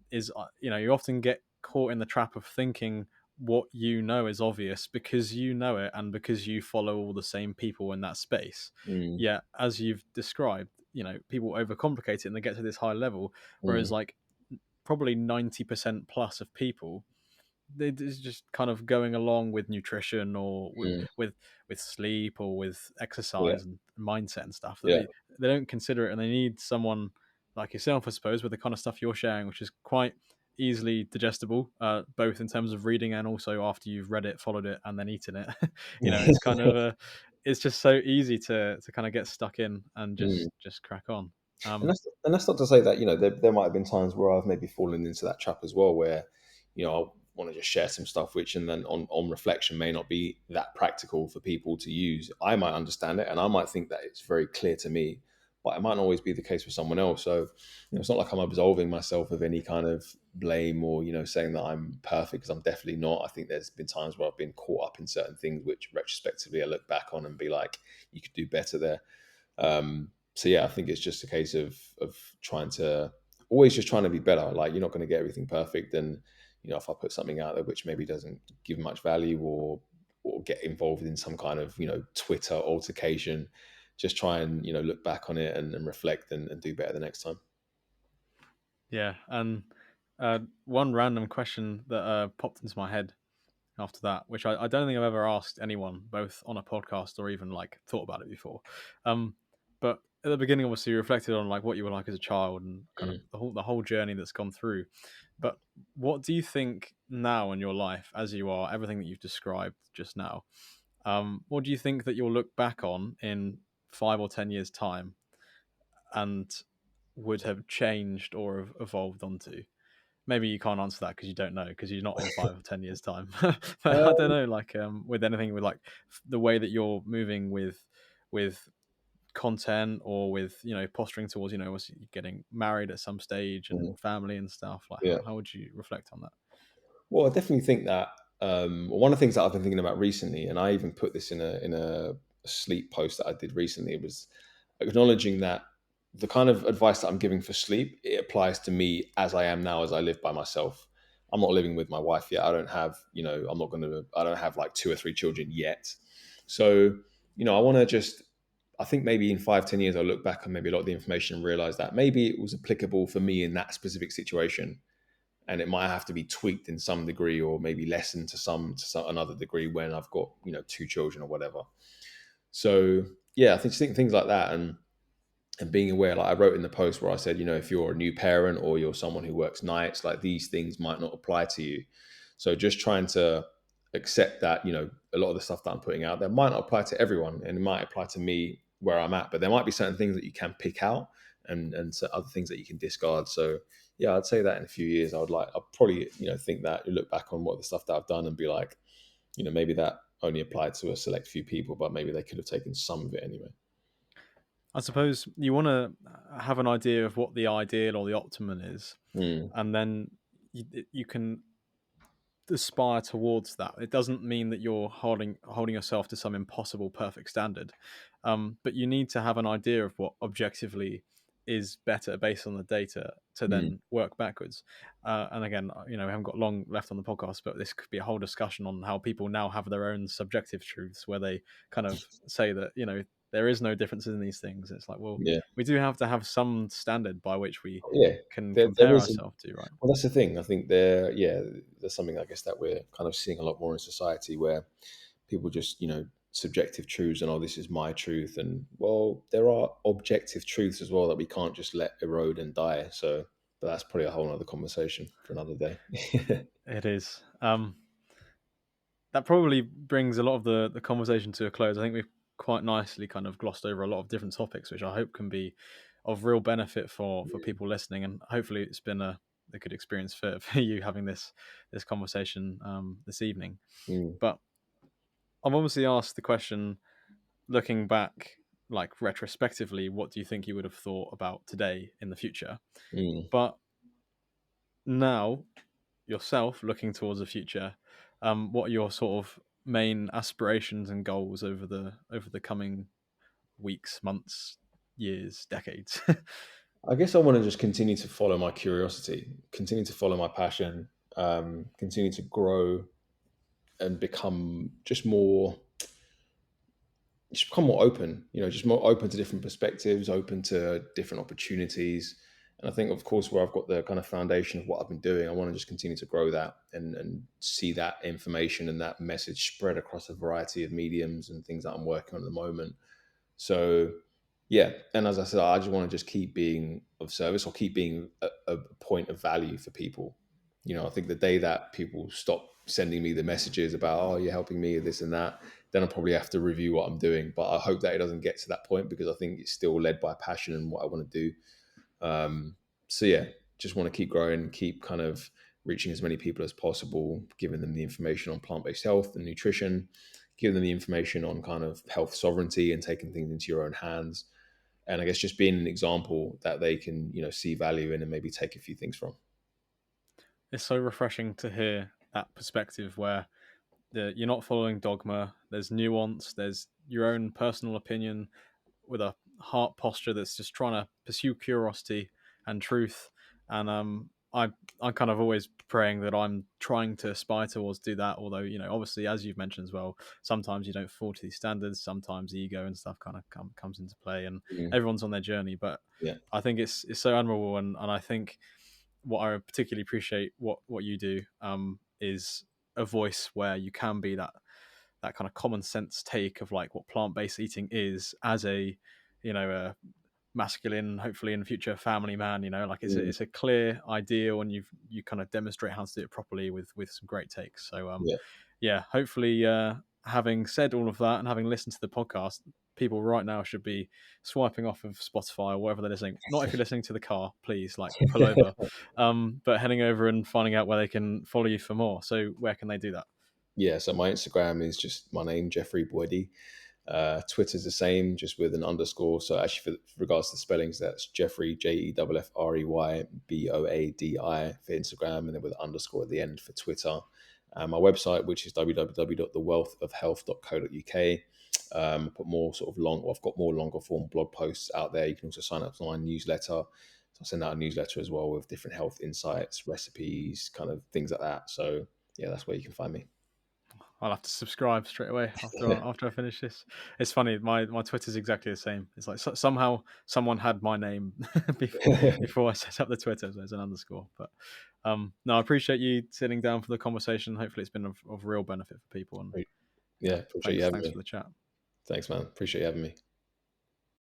is you often get caught in the trap of thinking what you know is obvious because you know it and because you follow all the same people in that space. mm, Yet, as you've described, people overcomplicate it and they get to this high level, mm, whereas like probably 90% plus of people, they're just kind of going along with nutrition or mm, with sleep or with yeah, exercise and mindset and stuff, that yeah, they don't consider it, and they need someone like yourself, I suppose, with the kind of stuff you're sharing, which is quite easily digestible, both in terms of reading and also after you've read it, followed it, and then eaten it. It's kind of it's just so easy to kind of get stuck in and mm. just crack on. And Um, that's not to say that there might have been times where I've maybe fallen into that trap as well, where I want to just share some stuff which, and then on reflection, may not be that practical for people to use. I might understand it and I might think that it's very clear to me, but it might not always be the case for someone else. So it's not like I'm absolving myself of any kind of blame, or saying that I'm perfect, because I'm definitely not. I think there's been times where I've been caught up in certain things which retrospectively I look back on and be like, you could do better there. So yeah, I think it's just a case of trying to always just trying to be better. Like, you're not going to get everything perfect, and if I put something out there which maybe doesn't give much value, or get involved in some kind of Twitter altercation, just try and look back on it and reflect and do better the next time. Yeah, and one random question that popped into my head after that, which I don't think I've ever asked anyone, both on a podcast or even like thought about it before. Um, but at the beginning, obviously, you reflected on like what you were like as a child and kind of Mm. the whole journey that's gone through. But what do you think now in your life, as you are, everything that you've described just now? What do you think that you'll look back on in 5 or 10 years' time and would have changed or have evolved onto? Maybe you can't answer that because you don't know because you're not in 5 or 10 years time. But I don't know, like with anything with like the way that you're moving with content or with posturing towards obviously getting married at some stage and Mhm. family and stuff. Like Yeah. how would you reflect on that? Well, I definitely think that one of the things that I've been thinking about recently, and I even put this in a sleep post that I did recently, was acknowledging that the kind of advice that I'm giving for sleep, it applies to me as I am now, as I live by myself. I'm not living with my wife yet. I don't have, I don't have like 2 or 3 children yet. So, I want to just, I think maybe in 5, 10 years, I'll look back on maybe a lot of the information and realize that maybe it was applicable for me in that specific situation, and it might have to be tweaked in some degree or maybe lessened to some another degree when I've got 2 children or whatever. So yeah, I think just think things like that, and being aware. Like I wrote in the post where I said, if you're a new parent or you're someone who works nights, like these things might not apply to you. So just trying to accept that a lot of the stuff that I'm putting out there might not apply to everyone, and it might apply to me where I'm at, but there might be certain things that you can pick out, and so other things that you can discard. So yeah, I'd say that in a few years I'll probably think that you look back on what the stuff that I've done and be like, maybe that only applied to a select few people, but maybe they could have taken some of it anyway. I suppose you want to have an idea of what the ideal or the optimum is, Mm, and then you can aspire towards that. It doesn't mean that you're holding yourself to some impossible perfect standard, but you need to have an idea of what objectively is better based on the data to mm, then work backwards. And again, we haven't got long left on the podcast, but this could be a whole discussion on how people now have their own subjective truths, where they kind of say that there is no differences in these things. It's like, well, yeah. we do have to have some standard by which we Yeah, can there compare is. ourselves to, right? Well, that's the thing. I think there's something I guess that we're kind of seeing a lot more in society where people just subjective truths and, oh, this is my truth, and well, there are objective truths as well that we can't just let erode and die. So, but that's probably a whole other conversation for another day. It is. That probably brings a lot of the conversation to a close. I think we've quite nicely kind of glossed over a lot of different topics, which I hope can be of real benefit for people listening, and hopefully it's been a good experience for you having this conversation this evening. Mm, But I've obviously asked the question, looking back, like retrospectively, what do you think you would have thought about today in the future? mm, But now, yourself looking towards the future, what are your sort of main aspirations and goals over the coming weeks, months, years, decades? I guess I want to just continue to follow my curiosity, continue to follow my passion, continue to grow and become just become more open, just more open to different perspectives, open to different opportunities. And I think, of course, where I've got the kind of foundation of what I've been doing, I want to just continue to grow that and see that information and that message spread across a variety of mediums and things that I'm working on at the moment. So, yeah. And as I said, I just want to just keep being of service or keep being a point of value for people. I think the day that people stop sending me the messages about, oh, you're helping me with this and that, then I'll probably have to review what I'm doing. But I hope that it doesn't get to that point, because I think it's still led by passion and what I want to do. Um, so yeah, just want to keep growing, keep kind of reaching as many people as possible, giving them the information on plant-based health and nutrition, giving them the information on kind of health sovereignty and taking things into your own hands. And I guess just being an example that they can, see value in and maybe take a few things from. It's so refreshing to hear that perspective where you're not following dogma. There's nuance. There's your own personal opinion with a heart posture that's just trying to pursue curiosity and truth. And I'm kind of always praying that I'm trying to aspire towards do that. Although, obviously, as you've mentioned as well, sometimes you don't fall to these standards. Sometimes ego and stuff kind of comes into play, and Mm, everyone's on their journey. But yeah. I think it's so admirable, and I think what I particularly appreciate what you do is a voice where you can be that kind of common sense take of like what plant based eating is as a masculine, hopefully in the future, family man. Like Mm, it's a clear ideal, and you kind of demonstrate how to do it properly with some great takes. So yeah. yeah, hopefully, having said all of that and having listened to the podcast, people right now should be swiping off of Spotify or wherever they're listening. Not if you're listening to the car, please, like pull over, but heading over and finding out where they can follow you for more. So where can they do that? Yeah, so my Instagram is just my name, Jeffrey Boadi. Twitter's the same, just with an underscore. So actually, for regards to spellings, that's Jeffrey JEFFREYBOADI for Instagram, and then with an underscore at the end for Twitter. My website, which is www.thewealthofhealth.co.uk. Put more sort of long. Well, I've got more longer form blog posts out there. You can also sign up to my newsletter. So I send out a newsletter as well with different health insights, recipes, kind of things like that. So yeah, that's where you can find me. I'll have to subscribe straight away after I finish this. It's funny, my Twitter's exactly the same. It's like somehow someone had my name before I set up the Twitter, so there's an underscore. But no, I appreciate you sitting down for the conversation. Hopefully, it's been of real benefit for people. And Yeah, yeah, appreciate you thanks having for me. the chat. Thanks, man. Appreciate you having me.